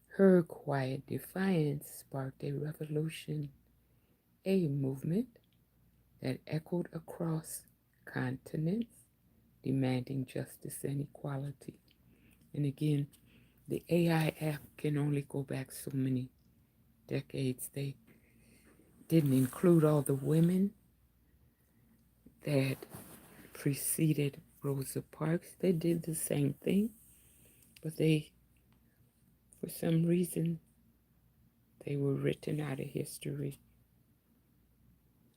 Her quiet defiance sparked a revolution, a movement that echoed across continents, demanding justice and equality. And again, the AI app can only go back so many decades. They didn't include all the women that preceded Rosa Parks. They did the same thing, but they, for some reason, they were written out of history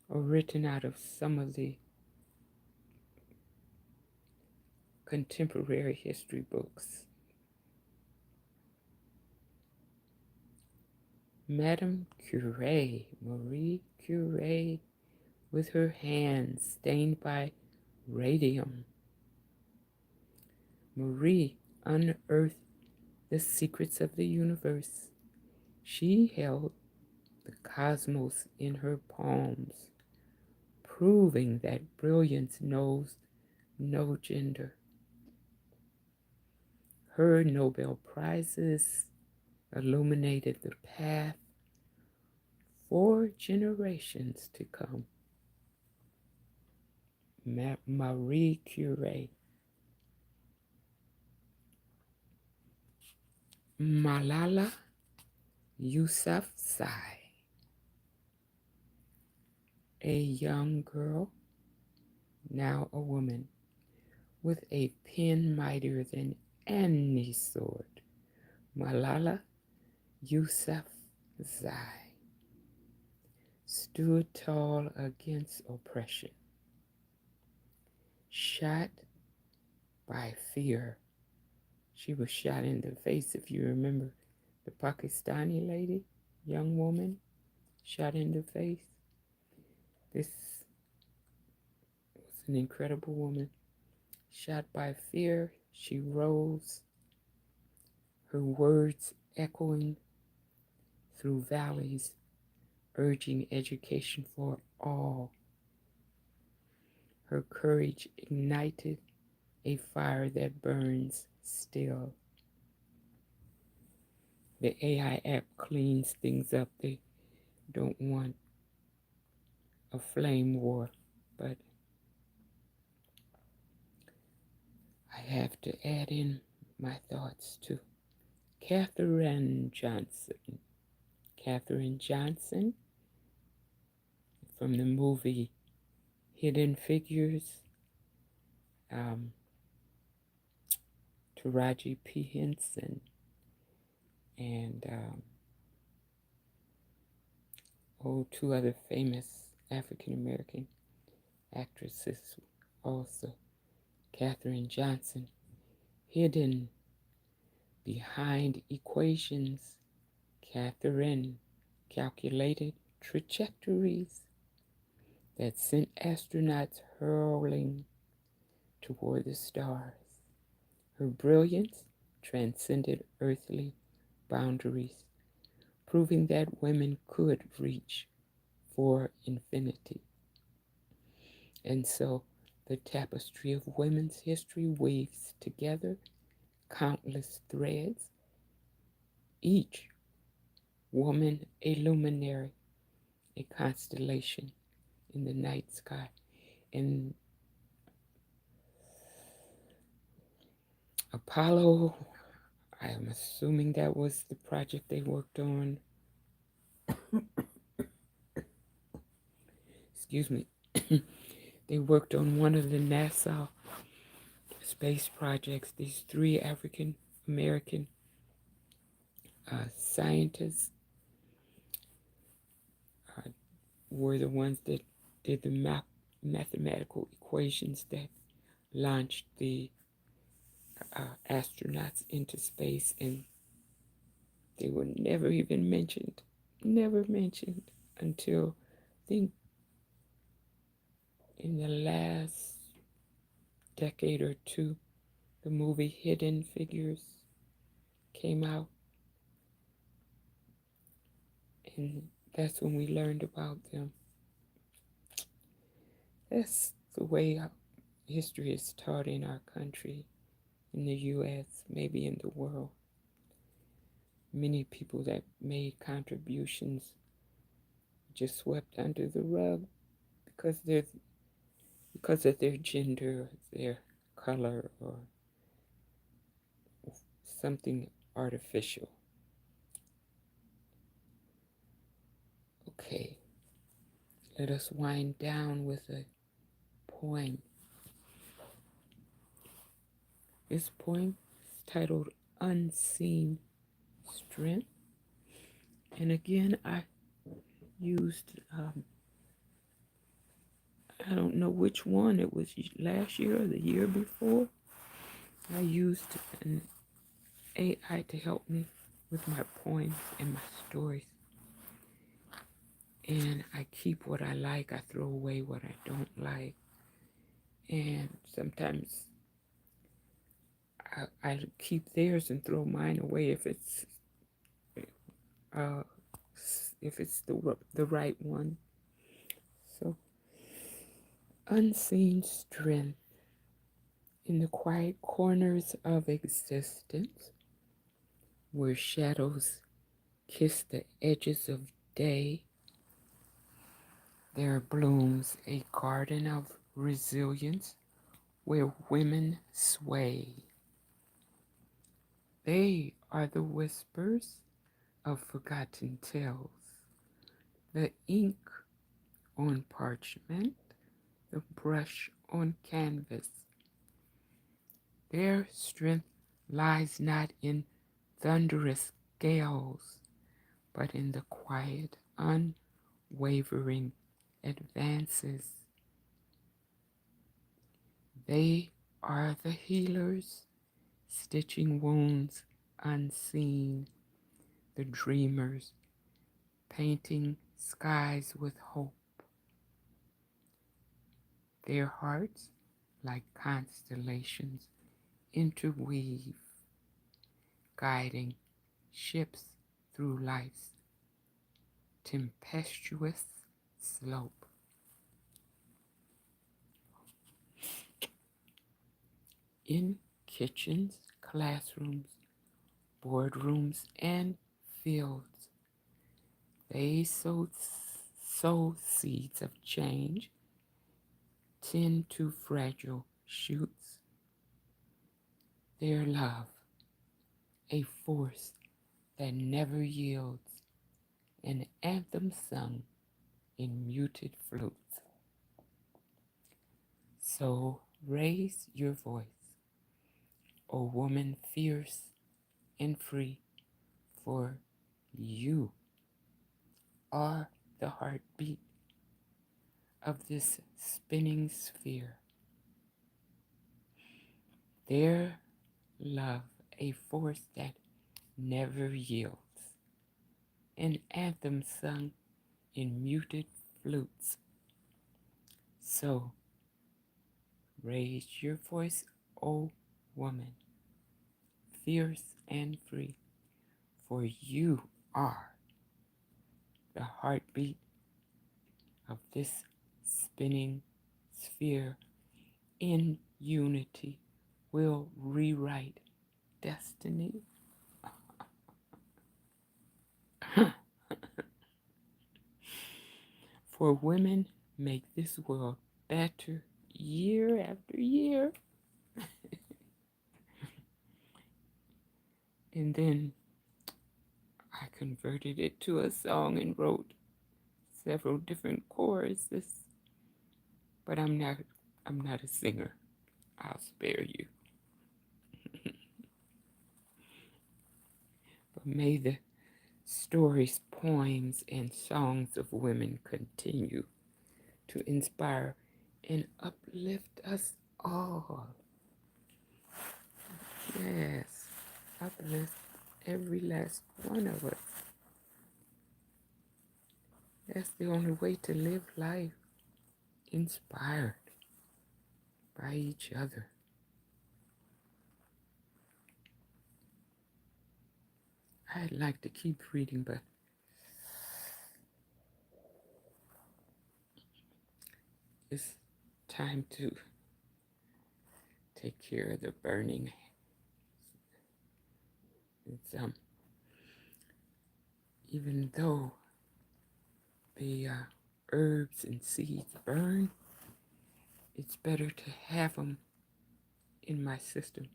or written out of some of the contemporary history books. Madame Curie, Marie Curie, with her hands stained by radium. Marie unearthed the secrets of the universe. She held the cosmos in her palms, proving that brilliance knows no gender. Her Nobel Prizes illuminated the path for generations to come. Marie Curie. Malala Yousafzai, a young girl, now a woman, with a pen mightier than any sword. Malala Yousafzai stood tall against oppression, shot by fear. She was shot in the face, if you remember, the Pakistani lady, young woman, shot in the face. This was an incredible woman. Shot by fear, she rose, her words echoing through valleys, urging education for all. Her courage ignited a fire that burns still. The AI app cleans things up. They don't want a flame war, but I have to add in my thoughts too. Katherine Johnson. Katherine Johnson from the movie Hidden Figures, Taraji P. Henson, and two other famous African American actresses also. Katherine Johnson, hidden behind equations. Katherine calculated trajectories that sent astronauts hurling toward the stars. Her brilliance transcended earthly boundaries, proving that women could reach for infinity. And so the tapestry of women's history weaves together countless threads, each woman a luminary, a constellation in the night sky. And Apollo, I am assuming that was the project they worked on. Excuse me. They worked on one of the NASA space projects. These three African American scientists were the ones that did the mathematical equations that launched the astronauts into space, and they were never even mentioned until I think in the last decade or two, the movie Hidden Figures came out, and that's when we learned about them. That's the way history is taught in our country, in the U.S., maybe in the world. Many people that made contributions just swept under the rug because of their gender, their color, or something artificial. Okay, let us wind down with a poem. This poem is titled Unseen Strength. And again, I used, I don't know which one, it was last year or the year before. I used an AI to help me with my poems and my stories. And I keep what I like, I throw away what I don't like. And sometimes I keep theirs and throw mine away uh, if it's the right one. So, unseen strength in the quiet corners of existence, where shadows kiss the edges of day, there blooms a garden of resilience where women sway. They are the whispers of forgotten tales, the ink on parchment, the brush on canvas. Their strength lies not in thunderous gales, but in the quiet, unwavering advances. They are the healers, stitching wounds unseen, the dreamers, painting skies with hope. Their hearts, like constellations, interweave, guiding ships through life's tempestuous slope. In kitchens, classrooms, boardrooms, and fields, they sow seeds of change, tend to fragile shoots. Their love, a force that never yields, an anthem sung in muted flutes. So raise your voice, O woman fierce and free, for you are the heartbeat of this spinning sphere. Their love, a force that never yields, an anthem sung in muted flutes. So raise your voice, O woman, fierce and free, for you are the heartbeat of this spinning sphere. In unity, will rewrite destiny. For women make this world better year after year. And then I converted it to a song and wrote several different choruses. But I'm not a singer. I'll spare you. But may the stories, poems, and songs of women continue to inspire and uplift us all. Yes, uplift every last one of us. That's the only way to live life, inspired by each other. I'd like to keep reading, but it's time to take care of the burning. It's even though the herbs and seeds burn, it's better to have them in my system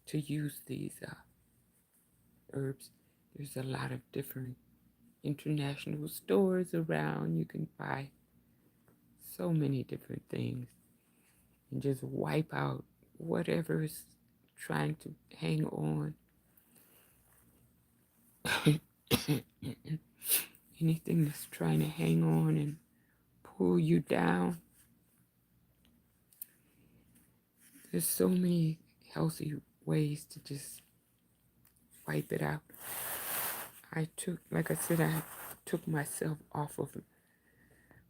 to use these herbs. There's a lot of different international stores around. You can buy so many different things and just wipe out whatever's trying to hang on. Anything that's trying to hang on and pull you down. There's so many healthy ways to just wipe it out. I took myself off of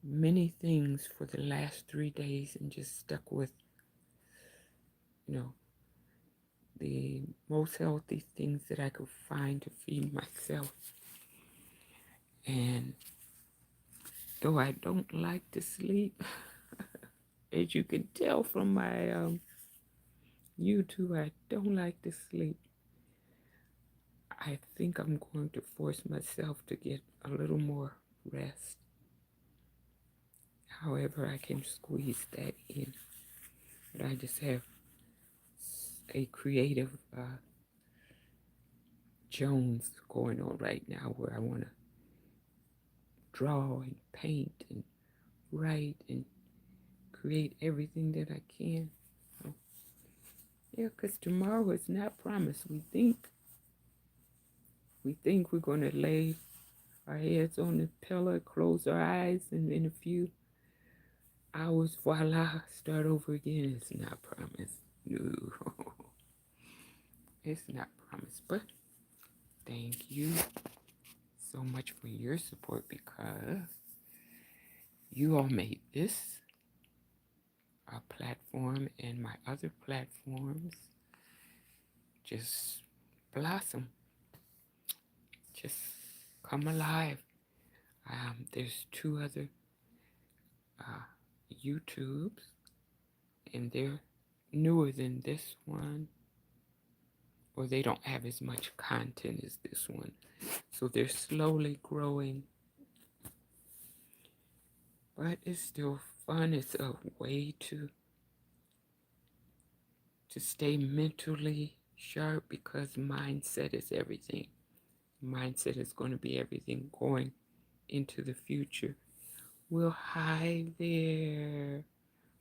many things for the last 3 days and just stuck with, the most healthy things that I could find to feed myself. And though I don't like to sleep, as you can tell from my YouTube, I don't like to sleep. I think I'm going to force myself to get a little more rest. However, I can squeeze that in. But I just have a creative Jones going on right now where I want to draw and paint and write and create everything that I can. So, yeah, because tomorrow is not promised. We think we're going to lay our heads on the pillow, close our eyes, and in a few hours, voila, start over again. It's not promised. No, it's not promised. But thank you so much for your support, because you all made this platform and my other platforms just blossom, just come alive. There's 2 other YouTubes, and they're newer than this one, or they don't have as much content as this one, so they're slowly growing, but it's still fun. It's a way to stay mentally sharp, because mindset is everything. Mindset is going to be everything going into the future. Well, hi there.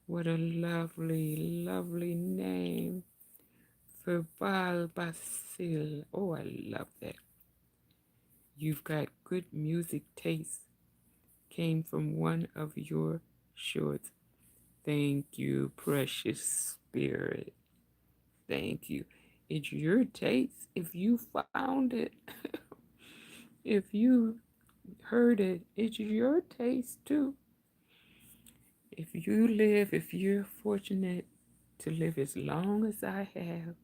What a lovely, lovely name. Verbal Basil. Oh, I love that. You've got good music taste. Came from one of your shorts. Thank you, precious spirit. Thank you. It's your taste if you found it. If you heard it. It's your taste too. If you're fortunate to live as long as I have,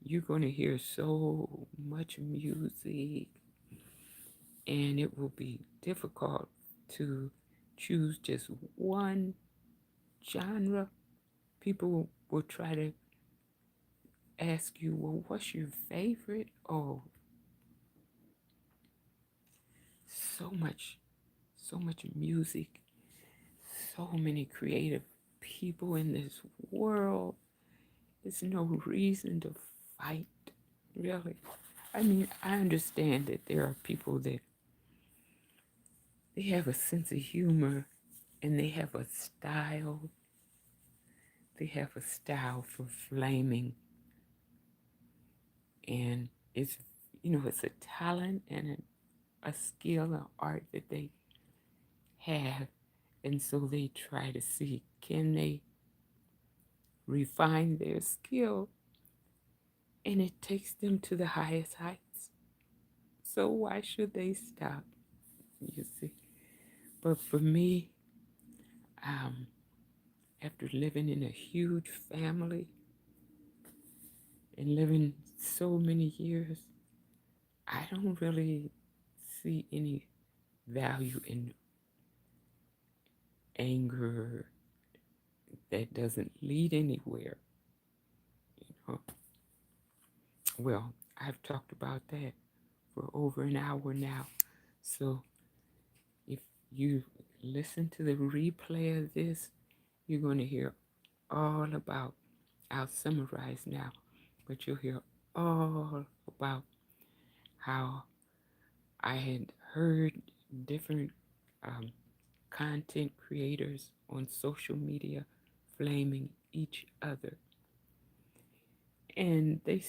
you're going to hear so much music, and it will be difficult to choose just one genre. People will try to ask you, well, what's your favorite? Oh, so much, so much music, so many creative people in this world. There's no reason to fight, really. I mean, I understand that there are people that they have a sense of humor and they have a style. They have a style for flaming, and it's it's a talent and a skill, an art that they have, and so they try to see can they refine their skill, and it takes them to the highest heights. So why should they stop? You see, but for me, um, after living in a huge family and living so many years, I don't really see any value in anger that doesn't lead anywhere. You know? Well, I've talked about that for over an hour now. So if you listen to the replay of this, you're going to hear all about, I'll summarize now, but you'll hear all about how I had heard different um, content creators on social media flaming each other. And they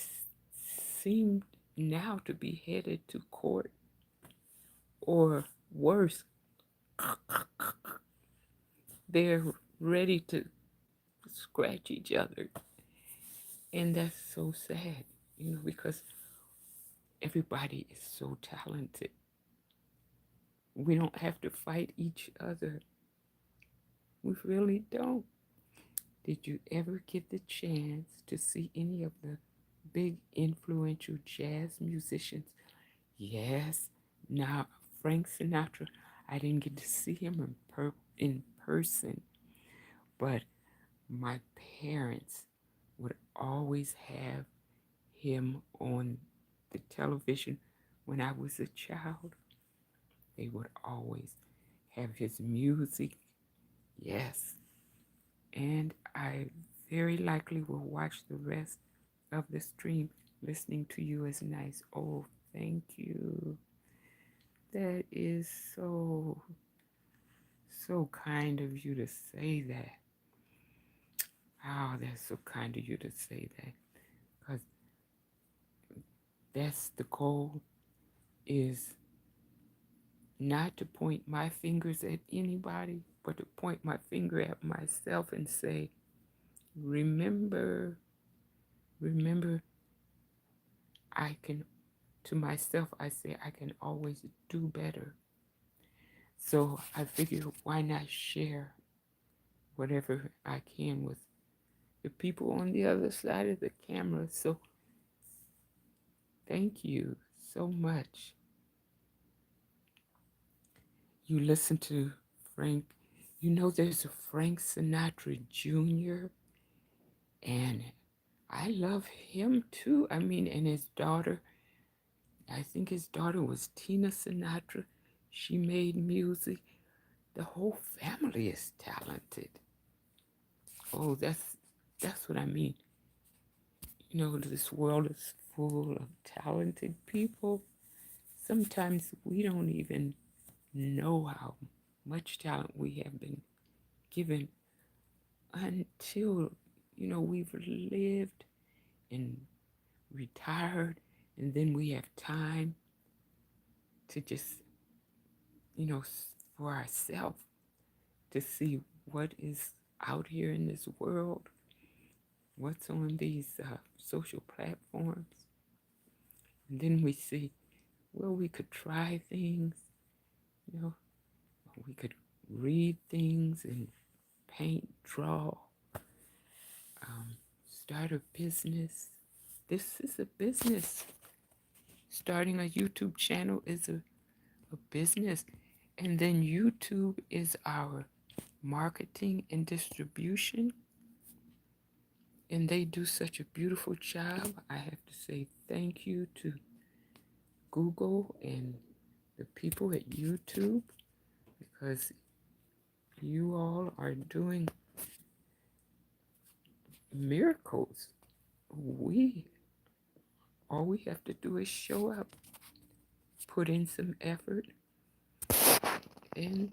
seemed now to be headed to court, or worse, they're ready to scratch each other. And that's so sad, because everybody is so talented. We don't have to fight each other. We really don't. Did you ever get the chance to see any of the big influential jazz musicians? Yes. Now, Frank Sinatra, I didn't get to see him in person, but my parents would always have him on the television when I was a child. They would always have his music. Yes. And I very likely will watch the rest of the stream. Listening to you is nice. Oh, thank you. That is so kind of you to say that. Oh, that's so kind of you to say that. Because that's the goal, is not to point my fingers at anybody, but to point my finger at myself and say, remember, remember, I can, to myself, I say, I can always do better. So I figure, why not share whatever I can with the people on the other side of the camera? So thank you so much. You listen to Frank. There's a Frank Sinatra Jr., and I love him too. I mean, and his daughter, I think his daughter was Tina Sinatra. She made music. The whole family is talented. Oh, that's what I mean. This world is full of talented people. Sometimes we don't even know how much talent we have been given until, we've lived and retired, and then we have time to just, for ourselves to see what is out here in this world, what's on these social platforms. And then we see, well, we could try things. You know, we could read things and paint, draw, start a business. This is a business. Starting a YouTube channel is a business. And then YouTube is our marketing and distribution. And they do such a beautiful job. I have to say thank you to Google and the people at YouTube, because you all are doing miracles. All we have to do is show up, put in some effort, and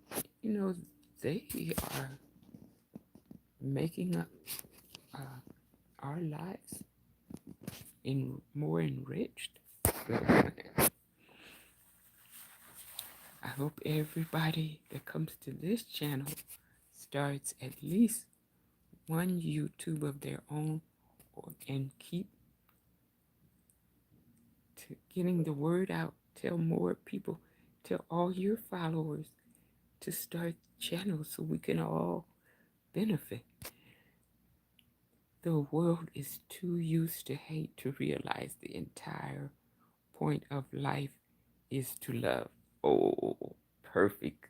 they are making up our lives more enriched. So I hope everybody that comes to this channel starts at least one YouTube of their own, and keep getting the word out. Tell more people, tell all your followers to start channels so we can all benefit. The world is too used to hate to realize the entire point of life is to love. Oh, perfect.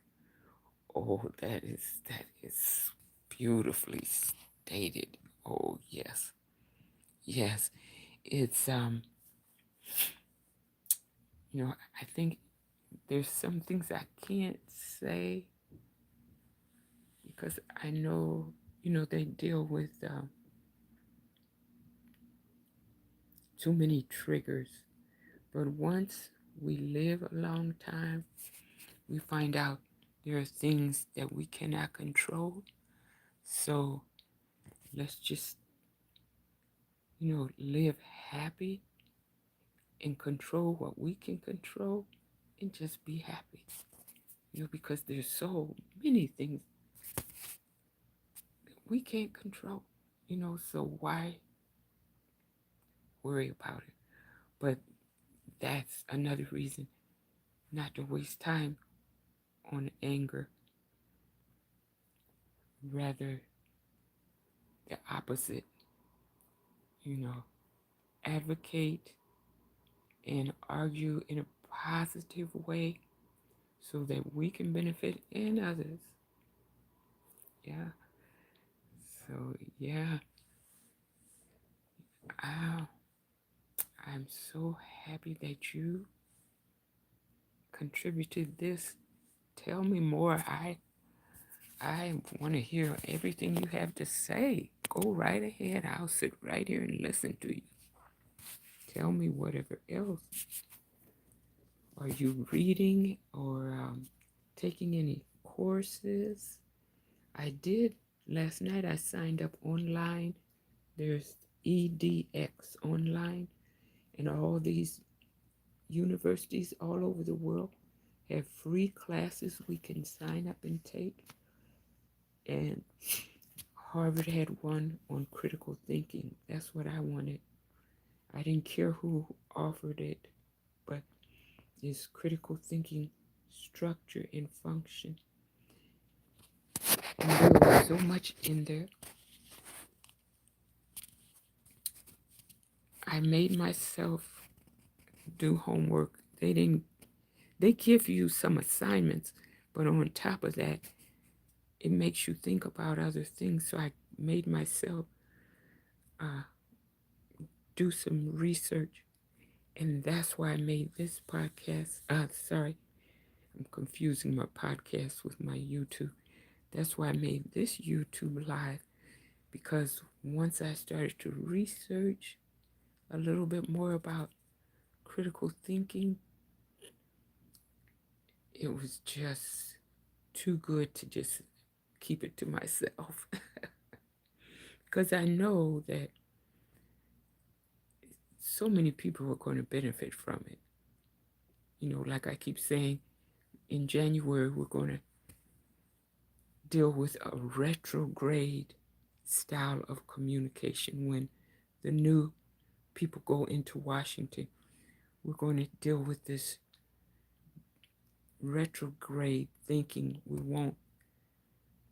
Oh, that is beautifully stated. Oh, yes. Yes. It's I think there's some things I can't say because I know, they deal with too many triggers. But once we live a long time, we find out there are things that we cannot control. So let's just, live happy and control what we can control and just be happy. Because there's so many things that we can't control, so why worry about it? But that's another reason not to waste time on anger. Rather, the opposite, advocate and argue in a positive way so that we can benefit and others. Yeah. So, yeah. I'm so happy that you contributed this. Tell me more. I want to hear everything you have to say. Go right ahead. I'll sit right here and listen to you. Tell me whatever else. Are you reading or taking any courses? I did. Last night I signed up online. There's EDX online, and all these universities all over the world have free classes we can sign up and take. And Harvard had one on critical thinking. That's what I wanted. I didn't care who offered it, but it's critical thinking, structure, and function. And there was so much in there. I made myself do homework. They give you some assignments, but on top of that, it makes you think about other things. So I made myself do some research, and that's why I made this podcast. Sorry, I'm confusing my podcast with my YouTube. That's why I made this YouTube live, because once I started to research a little bit more about critical thinking, it was just too good to just keep it to myself. Because I know that so many people are going to benefit from it. Like I keep saying, in January, we're going to deal with a retrograde style of communication. When the new people go into Washington, we're going to deal with this retrograde thinking. We won't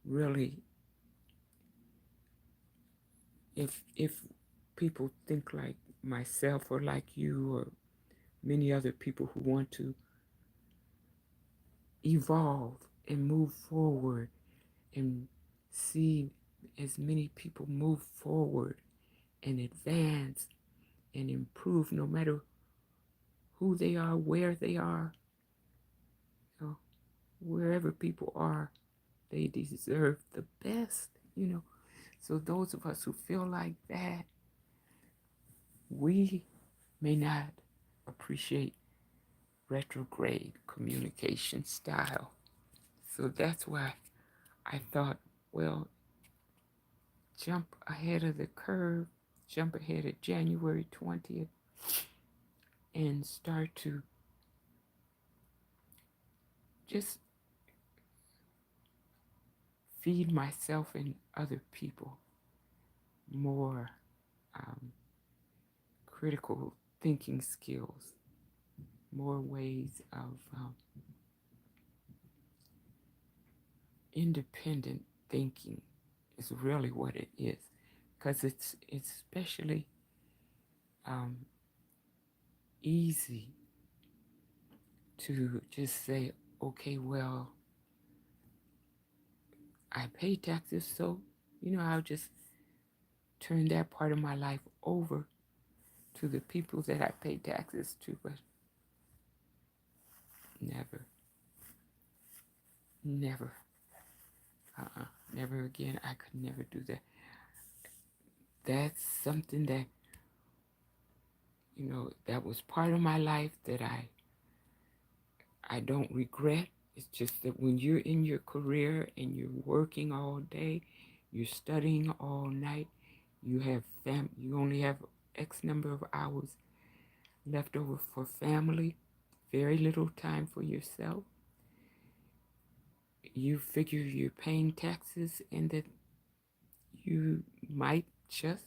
really, if people think like myself or like you or many other people who want to evolve and move forward and see as many people move forward and advance and improve no matter who they are, where they are, you know, wherever people are, they deserve the best, you know. So those of us who feel like that, we may not appreciate retrograde communication style. So that's why I thought, well, jump ahead of the curve, jump ahead of January 20th, and start to just feed myself and other people more critical thinking skills, more ways of independent thinking is really what it is, because it's especially easy to just say, okay, well, I pay taxes, so I'll just turn that part of my life over to the people that I pay taxes to. But never, never, never again. I could never do that. That's something that that was part of my life that I don't regret. It's just that when you're in your career and you're working all day, you're studying all night, you only have X number of hours left over for family, very little time for yourself. You figure you're paying taxes and that you might just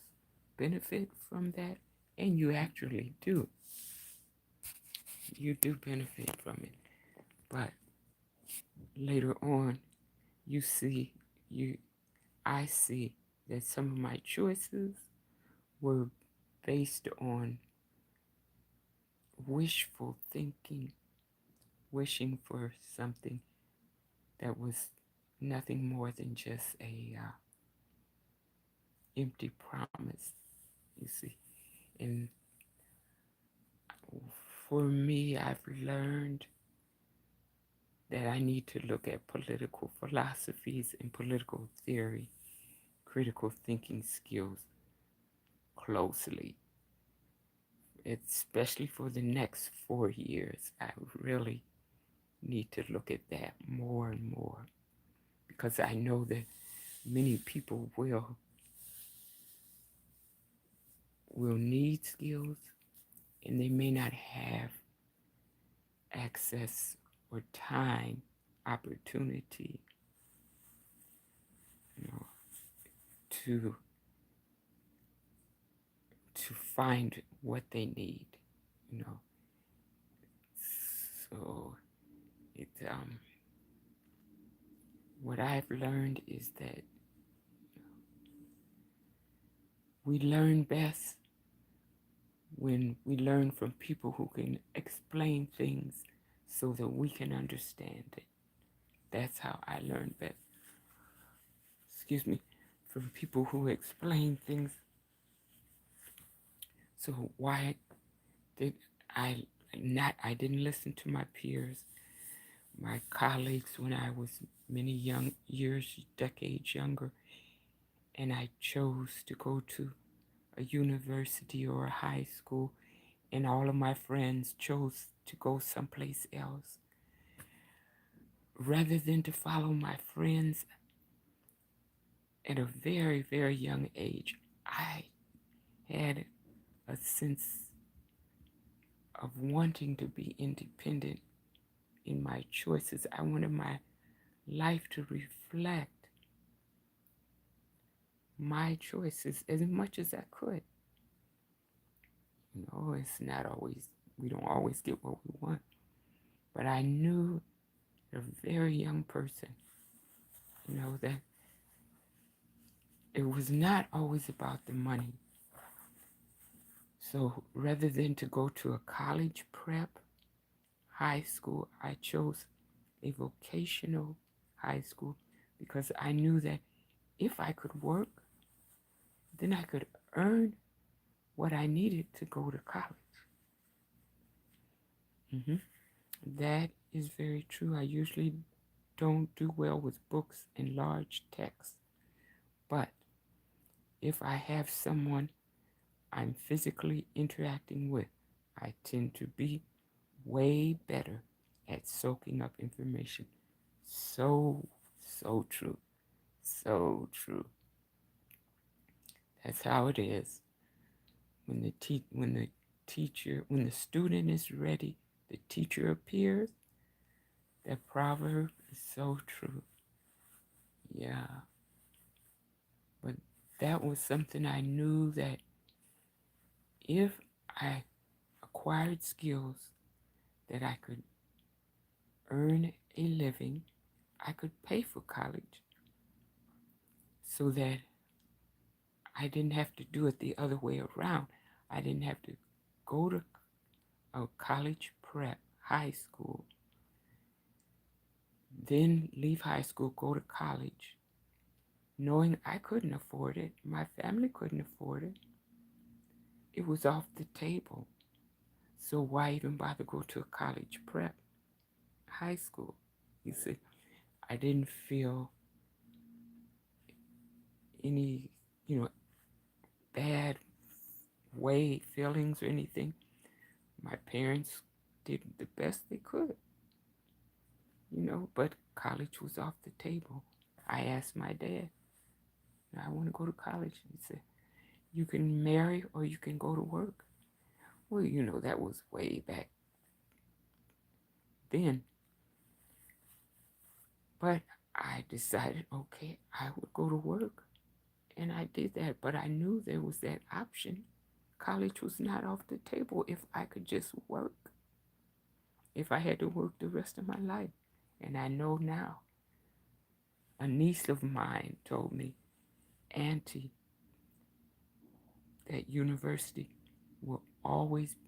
benefit from that, and you actually do. You do benefit from it. But later on, I see that some of my choices were based on wishful thinking, wishing for something that was nothing more than just a empty promise, you see. And for me, I've learned that I need to look at political philosophies and political theory, critical thinking skills closely, especially for the next 4 years. I really need to look at that more and more, because I know that many people will need skills, and they may not have access or time, opportunity, to find what they need, you know. So what I've learned is that we learn best when we learn from people who can explain things so that we can understand it. That's how I learned best. Excuse me, from people who explain things. So why did I not? I didn't listen to my peers, my colleagues when I was many young years, decades younger, and I chose to go to a university or a high school, and all of my friends chose to go someplace else. Rather than to follow my friends at a very, very young age, I had a sense of wanting to be independent in my choices. I wanted my life to reflect my choices as much as I could. It's not always, we don't always get what we want. But I knew a very young person, that it was not always about the money. So rather than to go to a college prep high school, I chose a vocational high school because I knew that if I could work, then I could earn what I needed to go to college. hmm That is very true. I usually don't do well with books and large text, but if I have someone I'm physically interacting with, I tend to be way better at soaking up information. So, so true. So true. That's how it is. When the student is ready, the teacher appears. That proverb is so true. Yeah. But that was something I knew that if I acquired skills that I could earn a living, I could pay for college so that I didn't have to do it the other way around. I didn't have to go to a college prep, high school, then leave high school, go to college, knowing I couldn't afford it. My family couldn't afford it. It was off the table. So why even bother go to a college prep, high school? You see, I didn't feel any, bad feelings or anything. My parents did the best they could, but college was off the table. I asked my dad, I want to go to college. He said, you can marry or you can go to work. Well, that was way back then. But I decided, okay, I would go to work. And I did that. But I knew there was that option. College was not off the table if I could just work. If I had to work the rest of my life. And I know now. A niece of mine told me, Auntie, that university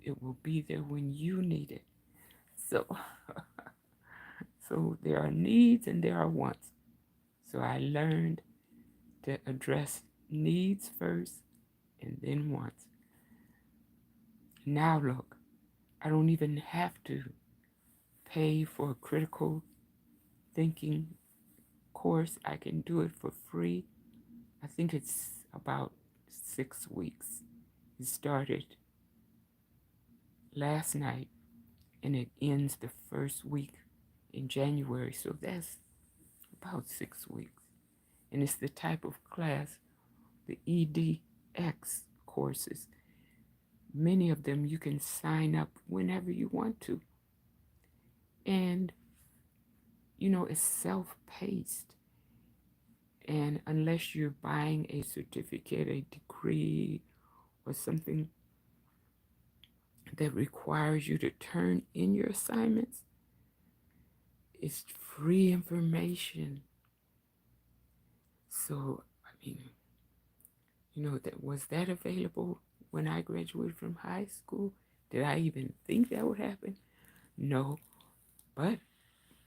it will be there when you need it. So, so there are needs and there are wants. So I learned to address needs first and then wants. Now look, I don't even have to pay for a critical thinking course. I can do it for free. I think it's about 6 weeks. It started last night and it ends the first week in January. So that's about 6 weeks. And it's the type of class, the EDX courses. Many of them you can sign up whenever you want to. And, it's self-paced. And unless you're buying a certificate, a degree, or something that requires you to turn in your assignments, it's free information. So, was that available when I graduated from high school? Did I even think that would happen? No. But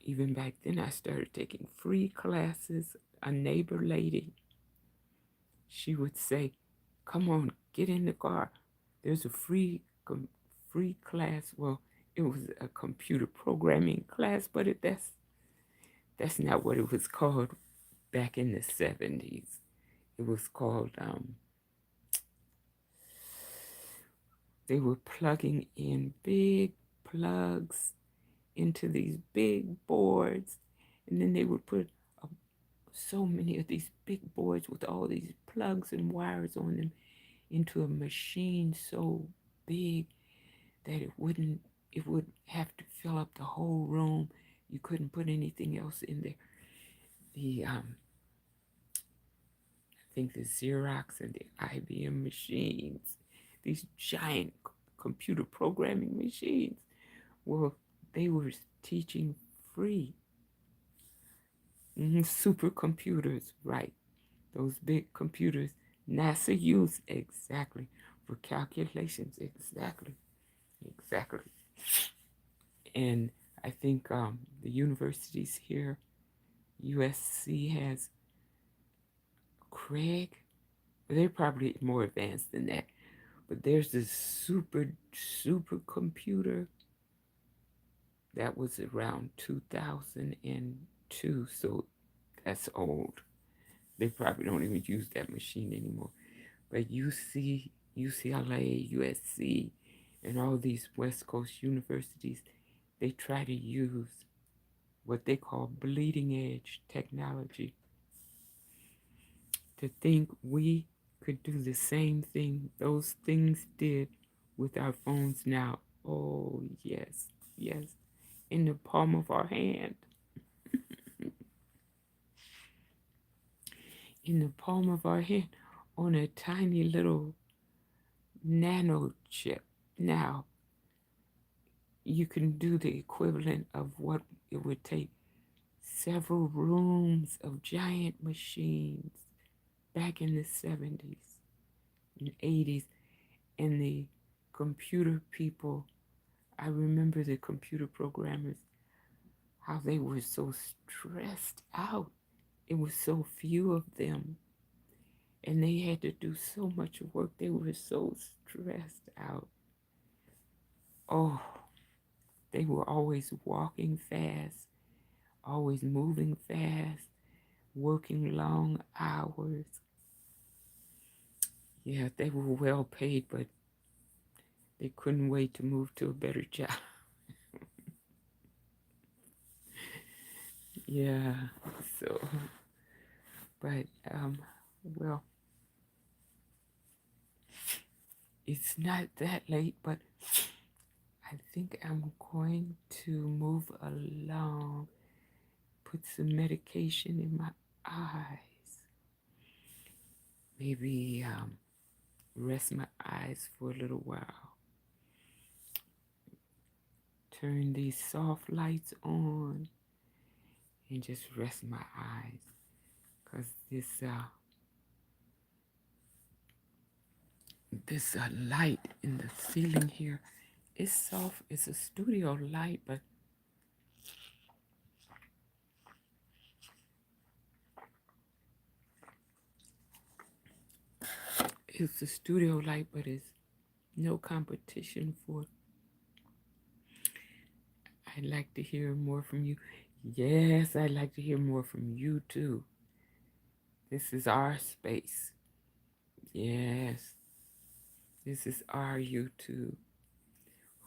even back then, I started taking free classes. A neighbor lady, she would say, come on, get in the car. There's a free class. Well, it was a computer programming class, but that's not what it was called back in the 70s. It was called, they were plugging in big plugs into these big boards, and then they would put so many of these big boards with all these plugs and wires on them into a machine so big that it would have to fill up the whole room. You couldn't put anything else in there. I think the Xerox and the IBM machines, these giant computer programming machines, well, they were teaching free. Supercomputers, right? Those big computers NASA used exactly for calculations, exactly. And I think the universities here, USC has Craig. They're probably more advanced than that, but there's this supercomputer that was around 2002, so that's old. They probably don't even use that machine anymore. But UCLA, USC, and all these West Coast universities, they try to use what they call bleeding edge technology to think we could do the same thing those things did with our phones now. Oh, yes, yes, in the palm of our hand. In the palm of our hand on a tiny little nano chip. Now, you can do the equivalent of what it would take several rooms of giant machines back in the 70s and 80s. And the computer people, I remember the computer programmers, how they were so stressed out. It was so few of them, and they had to do so much work. They were so stressed out. Oh, they were always walking fast, always moving fast, working long hours. Yeah, they were well paid, but they couldn't wait to move to a better job. Yeah, so, but, well, it's not that late, but I think I'm going to move along, put some medication in my eyes, maybe rest my eyes for a little while, turn these soft lights on, and just rest my eyes, because this light in the ceiling here is soft. It's a studio light, but it's a studio light, but it's no competition for. I'd like to hear more from you. Yes, I'd like to hear more from you too. This is our space. Yes, this is our YouTube.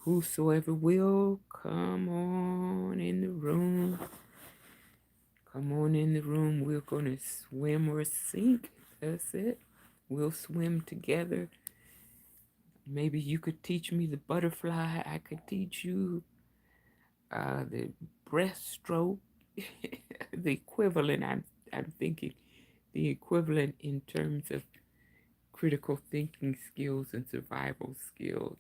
Whosoever will, come on in the room. Come on in the room. We're going to swim or sink. That's it. We'll swim together. Maybe you could teach me the butterfly. I could teach you the breaststroke. The equivalent, I'm thinking, the equivalent in terms of critical thinking skills and survival skills.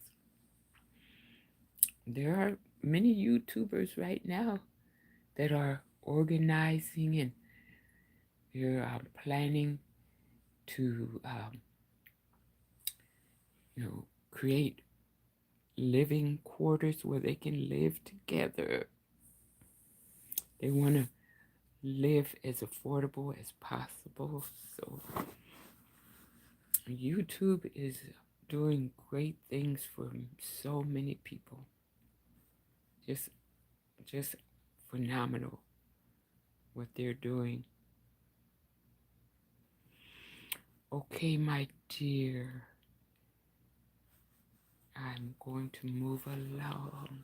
There are many YouTubers right now that are organizing, and they're planning to, create living quarters where they can live together. They want to live as affordable as possible. So YouTube is doing great things for so many people. Just phenomenal what they're doing. Okay, my dear, I'm going to move along.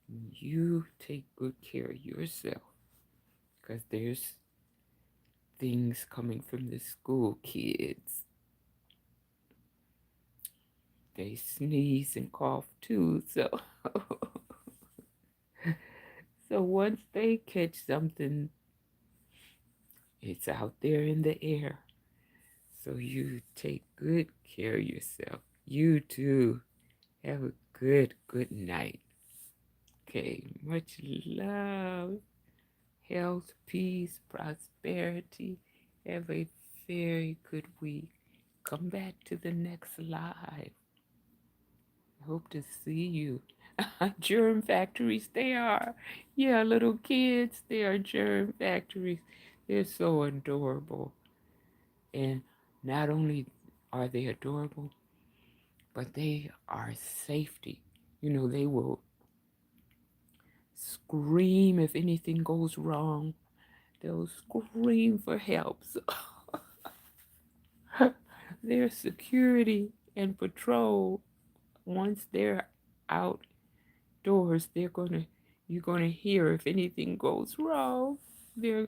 You take good care of yourself, because there's things coming from the school kids. They sneeze and cough too, so so once they catch something, it's out there in the air. So you take good care of yourself. You too. Have a good night. Okay, much love. health, peace, prosperity. Have a very good week. Come back to the next live. Hope to see you. Germ factories, they are. Yeah, little kids, they are germ factories. They're so adorable. And not only are they adorable, but they are safety. You know, they will scream if anything goes wrong. They'll scream for help. So their security and patrol, once they're outdoors, you're gonna hear if anything goes wrong. They're,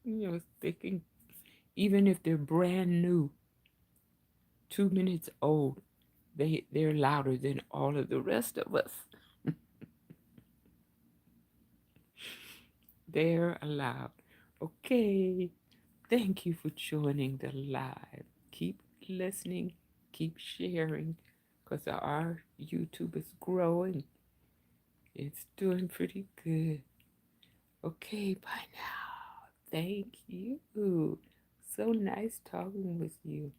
they can, even if they're brand new, 2 minutes old, they're louder than all of the rest of us. They're allowed. Okay. Thank you for joining the live. Keep listening, keep sharing, because our YouTube is growing. It's doing pretty good. Okay, bye now. Thank you. So nice talking with you.